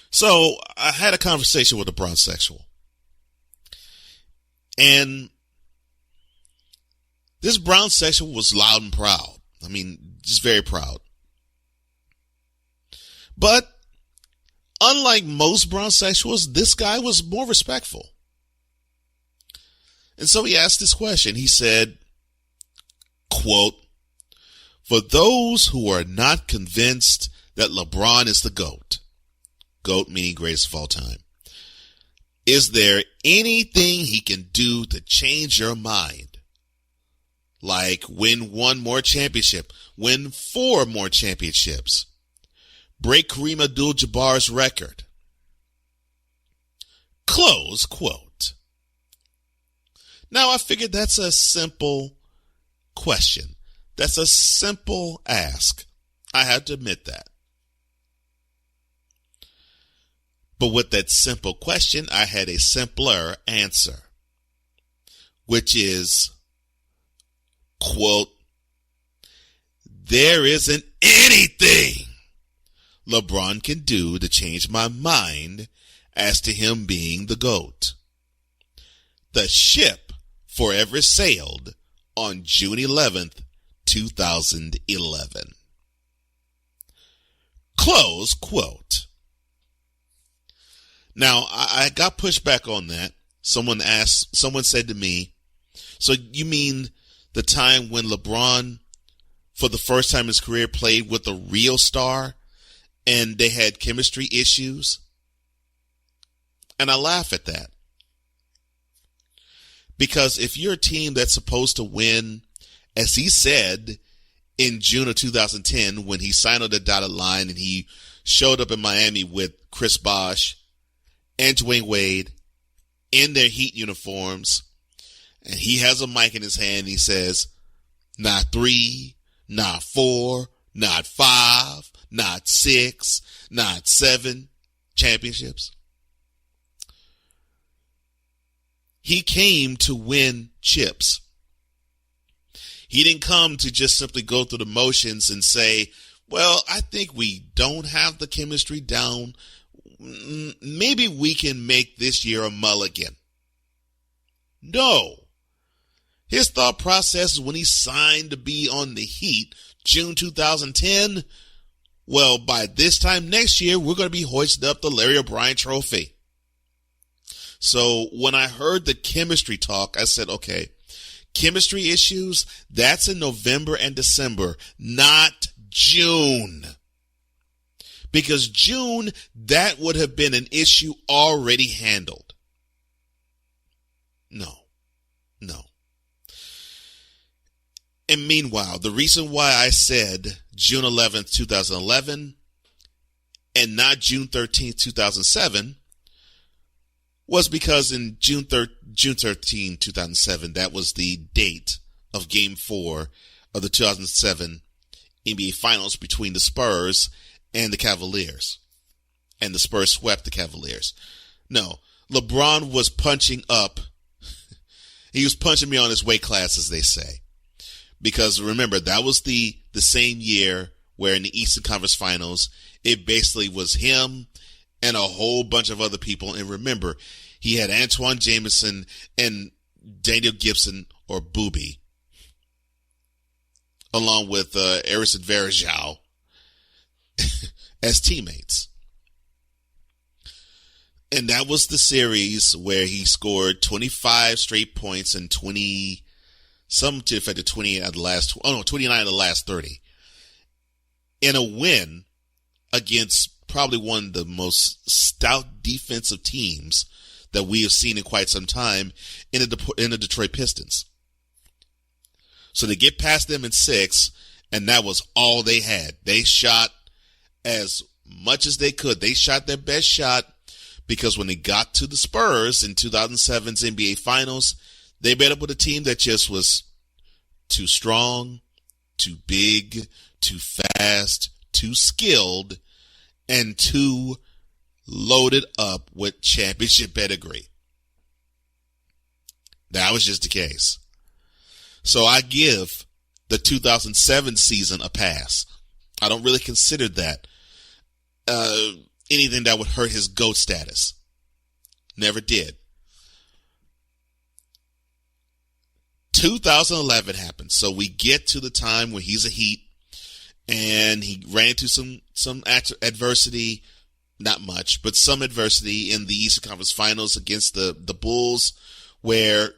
So I had a conversation with a Bronxexual, and this Bronxexual was loud and proud. I mean, just very proud. But unlike most Bronxexuals, this guy was more respectful. And so he asked this question. He said, quote, "For those who are not convinced that LeBron is the GOAT," GOAT meaning greatest of all time, "is there anything he can do to change your mind? Like win 1 more championship, win 4 more championships, break Kareem Abdul-Jabbar's record?" Close quote. Now, I figured that's a simple question. That's a simple ask. I have to admit that. But with that simple question, I had a simpler answer, which is, quote, "There isn't anything LeBron can do to change my mind as to him being the GOAT. The ship forever sailed on June 11th, 2011. Close quote. Now, I got pushback on that. Someone said to me, so you mean the time when LeBron, for the first time in his career, played with a real star and they had chemistry issues? And I laugh at that. Because if you're a team that's supposed to win, as he said in June of 2010 when he signed on the dotted line and he showed up in Miami with Chris Bosh and Dwayne Wade in their Heat uniforms, and he has a mic in his hand and he says, not 3, not 4, not 5, not 6, not 7 championships. He came to win chips. He didn't come to just simply go through the motions and say, well, I think we don't have the chemistry down. Maybe we can make this year a mulligan. No. His thought process is when he signed to be on the Heat, June 2010, well, by this time next year, we're going to be hoisting up the Larry O'Brien trophy. So when I heard the chemistry talk, I said, okay, chemistry issues, that's in November and December, not June. Because June, that would have been an issue already handled. No. And meanwhile, the reason why I said June 11th, 2011, and not June 13th, 2007, was because in June 13, 2007, that was the date of Game 4 of the 2007 NBA Finals between the Spurs and the Cavaliers. And the Spurs swept the Cavaliers. No, LeBron was punching up. He was punching me on his weight class, as they say. Because remember, that was the same year where in the Eastern Conference Finals, it basically was him and a whole bunch of other people. And remember, he had Antoine Jameson and Daniel Gibson, or Booby, along with Erison Varejao as teammates. And that was the series where he scored 25 straight points and 29 out of the last 30. In a win against probably one of the most stout defensive teams that we have seen in quite some time in the Detroit Pistons. So they get past them in 6, and that was all they had. They shot as much as they could. They shot their best shot because when they got to the Spurs in 2007's NBA Finals, they met up with a team that just was too strong, too big, too fast, too skilled, and too loaded up with championship pedigree. That was just the case. So I give the 2007 season a pass. I don't really consider that anything that would hurt his GOAT status. Never did. 2011 happened. So we get to the time where he's a Heat and he ran into some adversity, not much, but some adversity in the Eastern Conference Finals against the Bulls, where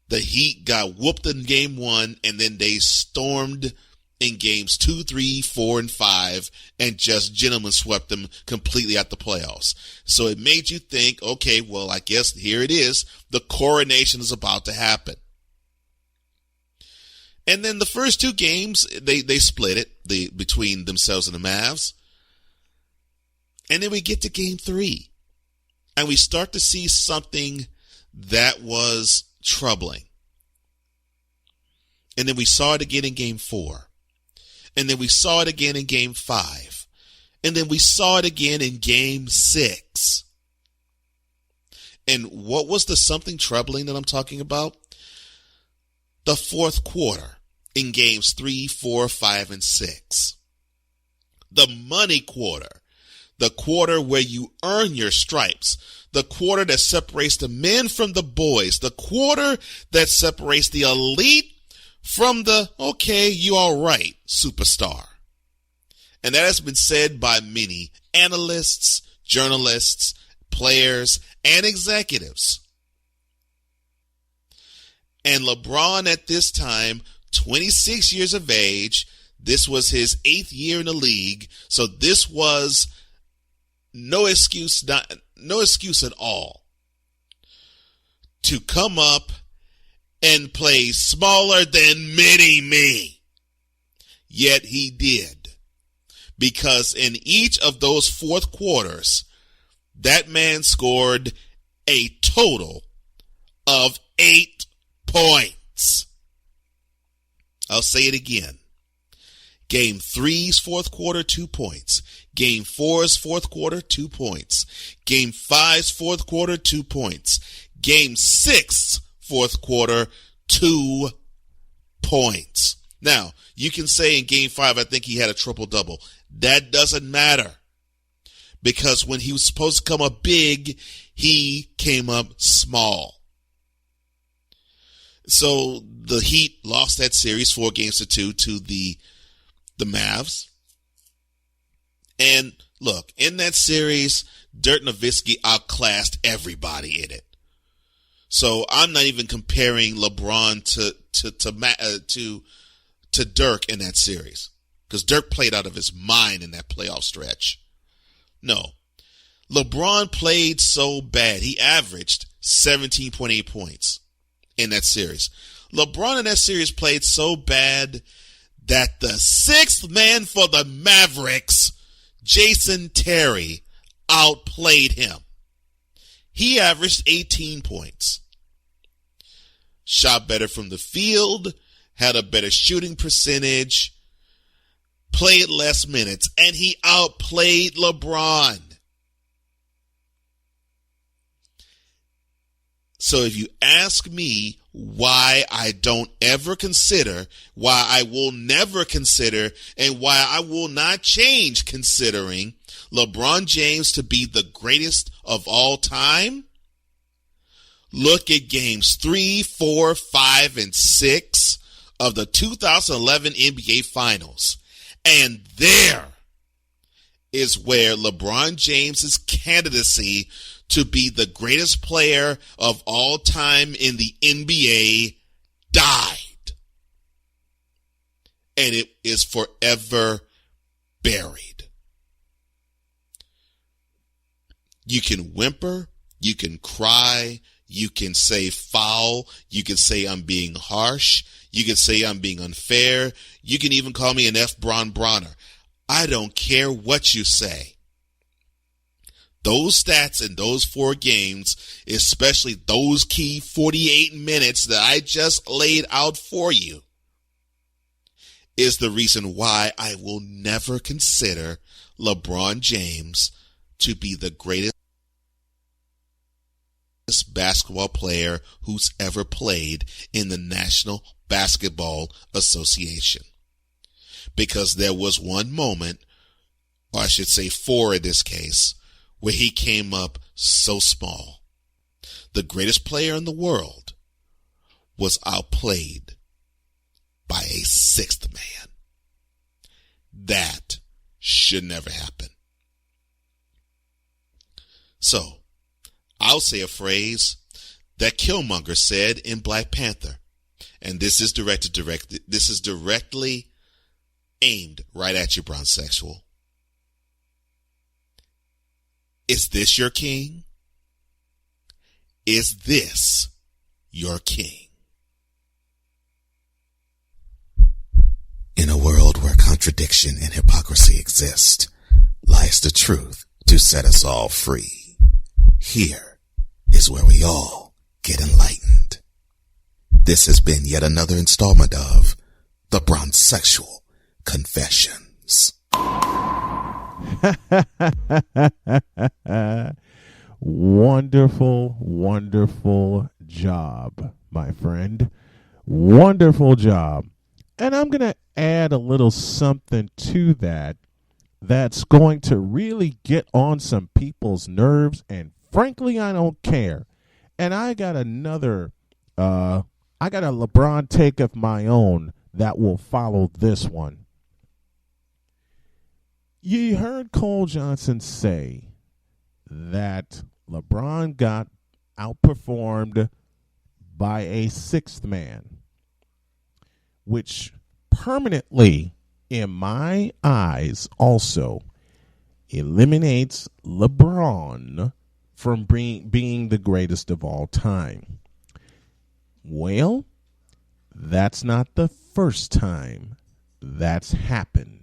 the Heat got whooped in game 1 and then they stormed in games 2, 3, 4, and 5 and just gentlemen swept them completely out the playoffs. So it made you think, okay, well, I guess here it is. The coronation is about to happen. And then the first 2 games, they split it between themselves and the Mavs. And then we get to game 3. And we start to see something that was troubling. And then we saw it again in game 4. And then we saw it again in game 5. And then we saw it again in game 6. And what was the something troubling that I'm talking about? The fourth quarter in games 3, 4, 5, and 6. The money quarter. The quarter where you earn your stripes. The quarter that separates the men from the boys. The quarter that separates the elite from the, okay, you all right, superstar. And that has been said by many analysts, journalists, players, and executives. And LeBron at this time, 26 years of age, this was his 8th year in the league, so this was no excuse at all to come up and play smaller than mini-me. Yet he did. Because in each of those fourth quarters, that man scored a total of 8 points. I'll say it again. Game 3's fourth quarter, 2 points. Game 4's fourth quarter, 2 points. Game 5's fourth quarter, 2 points. Game 6's fourth quarter, 2 points. Now, you can say in game 5, I think he had a triple-double. That doesn't matter. Because when he was supposed to come up big, he came up small. So the Heat lost that series 4-2 to the Mavs. And look, in that series, Dirk Nowitzki outclassed everybody in it. So I'm not even comparing LeBron to Dirk in that series, because Dirk played out of his mind in that playoff stretch. No, LeBron played so bad. He averaged 17.8 points in that series. LeBron in that series played so bad that the 6th man for the Mavericks, Jason Terry, outplayed him. he averaged 18 points. Shot better from the field, had a better shooting percentage, played less minutes, and he outplayed LeBron. So if you ask me why I don't ever consider, why I will never consider, and why I will not change considering LeBron James to be the greatest of all time, look at games 3, 4, 5, and 6 of the 2011 NBA Finals. And there is where LeBron James's candidacy to be the greatest player of all time in the NBA died. And it is forever buried. You can whimper, you can cry, you can say foul, you can say I'm being harsh, you can say I'm being unfair, you can even call me an F-Bron Bronner. I don't care what you say. Those stats in those 4 games, especially those key 48 minutes that I just laid out for you, is the reason why I will never consider LeBron James to be the greatest basketball player who's ever played in the National Basketball Association. Because there was one moment, or I should say 4 in this case, where he came up so small. The greatest player in the world was outplayed by a 6th man. That should never happen. So, I'll say a phrase that Killmonger said in Black Panther, and this is directly aimed right at you, Bronsexual. Is this your king? Is this your king? In a world where contradiction and hypocrisy exist, lies the truth to set us all free. Here is where we all get enlightened. This has been yet another installment of The Bronsexual Confessions. Wonderful, wonderful job, my friend. Wonderful job. And I'm going to add a little something to that that's going to really get on some people's nerves, and frankly, I don't care. And I got a LeBron take of my own that will follow this one. You heard Cole Johnson say that LeBron got outperformed by a 6th man, which permanently, in my eyes, also eliminates LeBron from being the greatest of all time. Well, that's not the first time that's happened.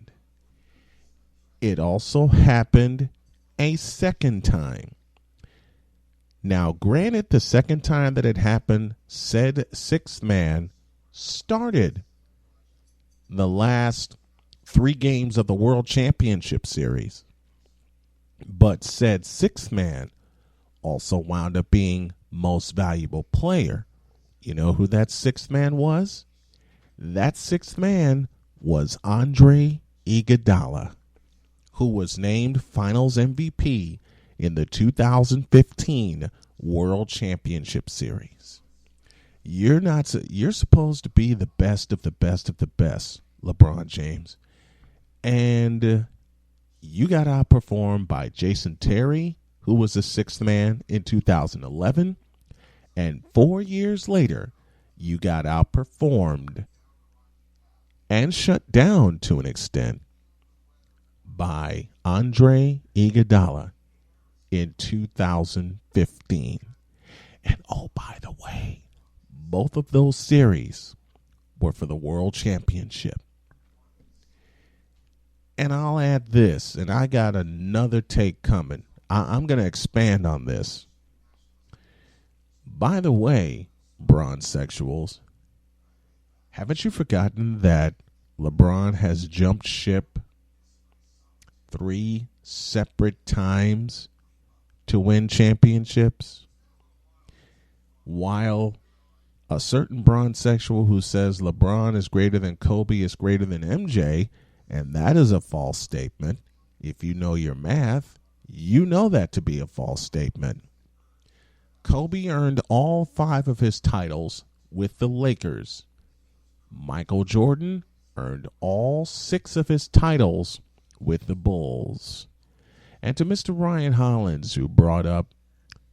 It also happened a second time. Now, granted, the second time that it happened, said 6th man started the last 3 games of the World Championship Series. But said 6th man also wound up being most valuable player. You know who that 6th man was? That 6th man was Andre Iguodala, who was named Finals MVP in the 2015 World Championship Series. You're supposed to be the best of the best of the best, LeBron James. And you got outperformed by Jason Terry, who was the 6th man in 2011. And 4 years later, you got outperformed and shut down to an extent by Andre Iguodala in 2015. And oh, by the way, both of those series were for the World Championship. And I'll add this, and I got another take coming. I'm going to expand on this. By the way, Bronsexuals, haven't you forgotten that LeBron has jumped ship 3 separate times to win championships? While a certain Bronsexual who says LeBron is greater than Kobe is greater than MJ, and that is a false statement. If you know your math, you know that to be a false statement. Kobe earned all 5 of his titles with the Lakers. Michael Jordan earned all 6 of his titles with the Bulls. And to Mr. Ryan Hollins, who brought up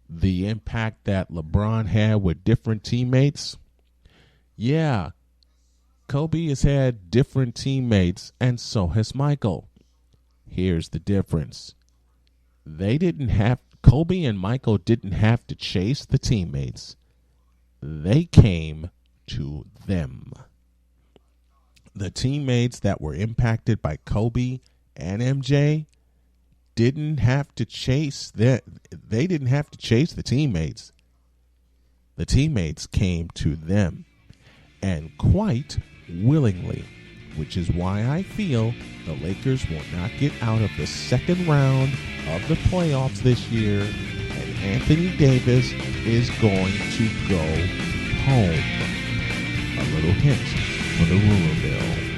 the impact that LeBron had with different teammates, yeah, Kobe has had different teammates, and so has Michael. Here's the difference. Kobe and Michael didn't have to chase the teammates. They came to them. The teammates that were impacted by Kobe and MJ didn't have to chase they didn't have to chase the teammates. The teammates came to them, and quite willingly, which is why I feel the Lakers will not get out of the second round of the playoffs this year, and Anthony Davis is going to go home. A little hint for the rumor mill.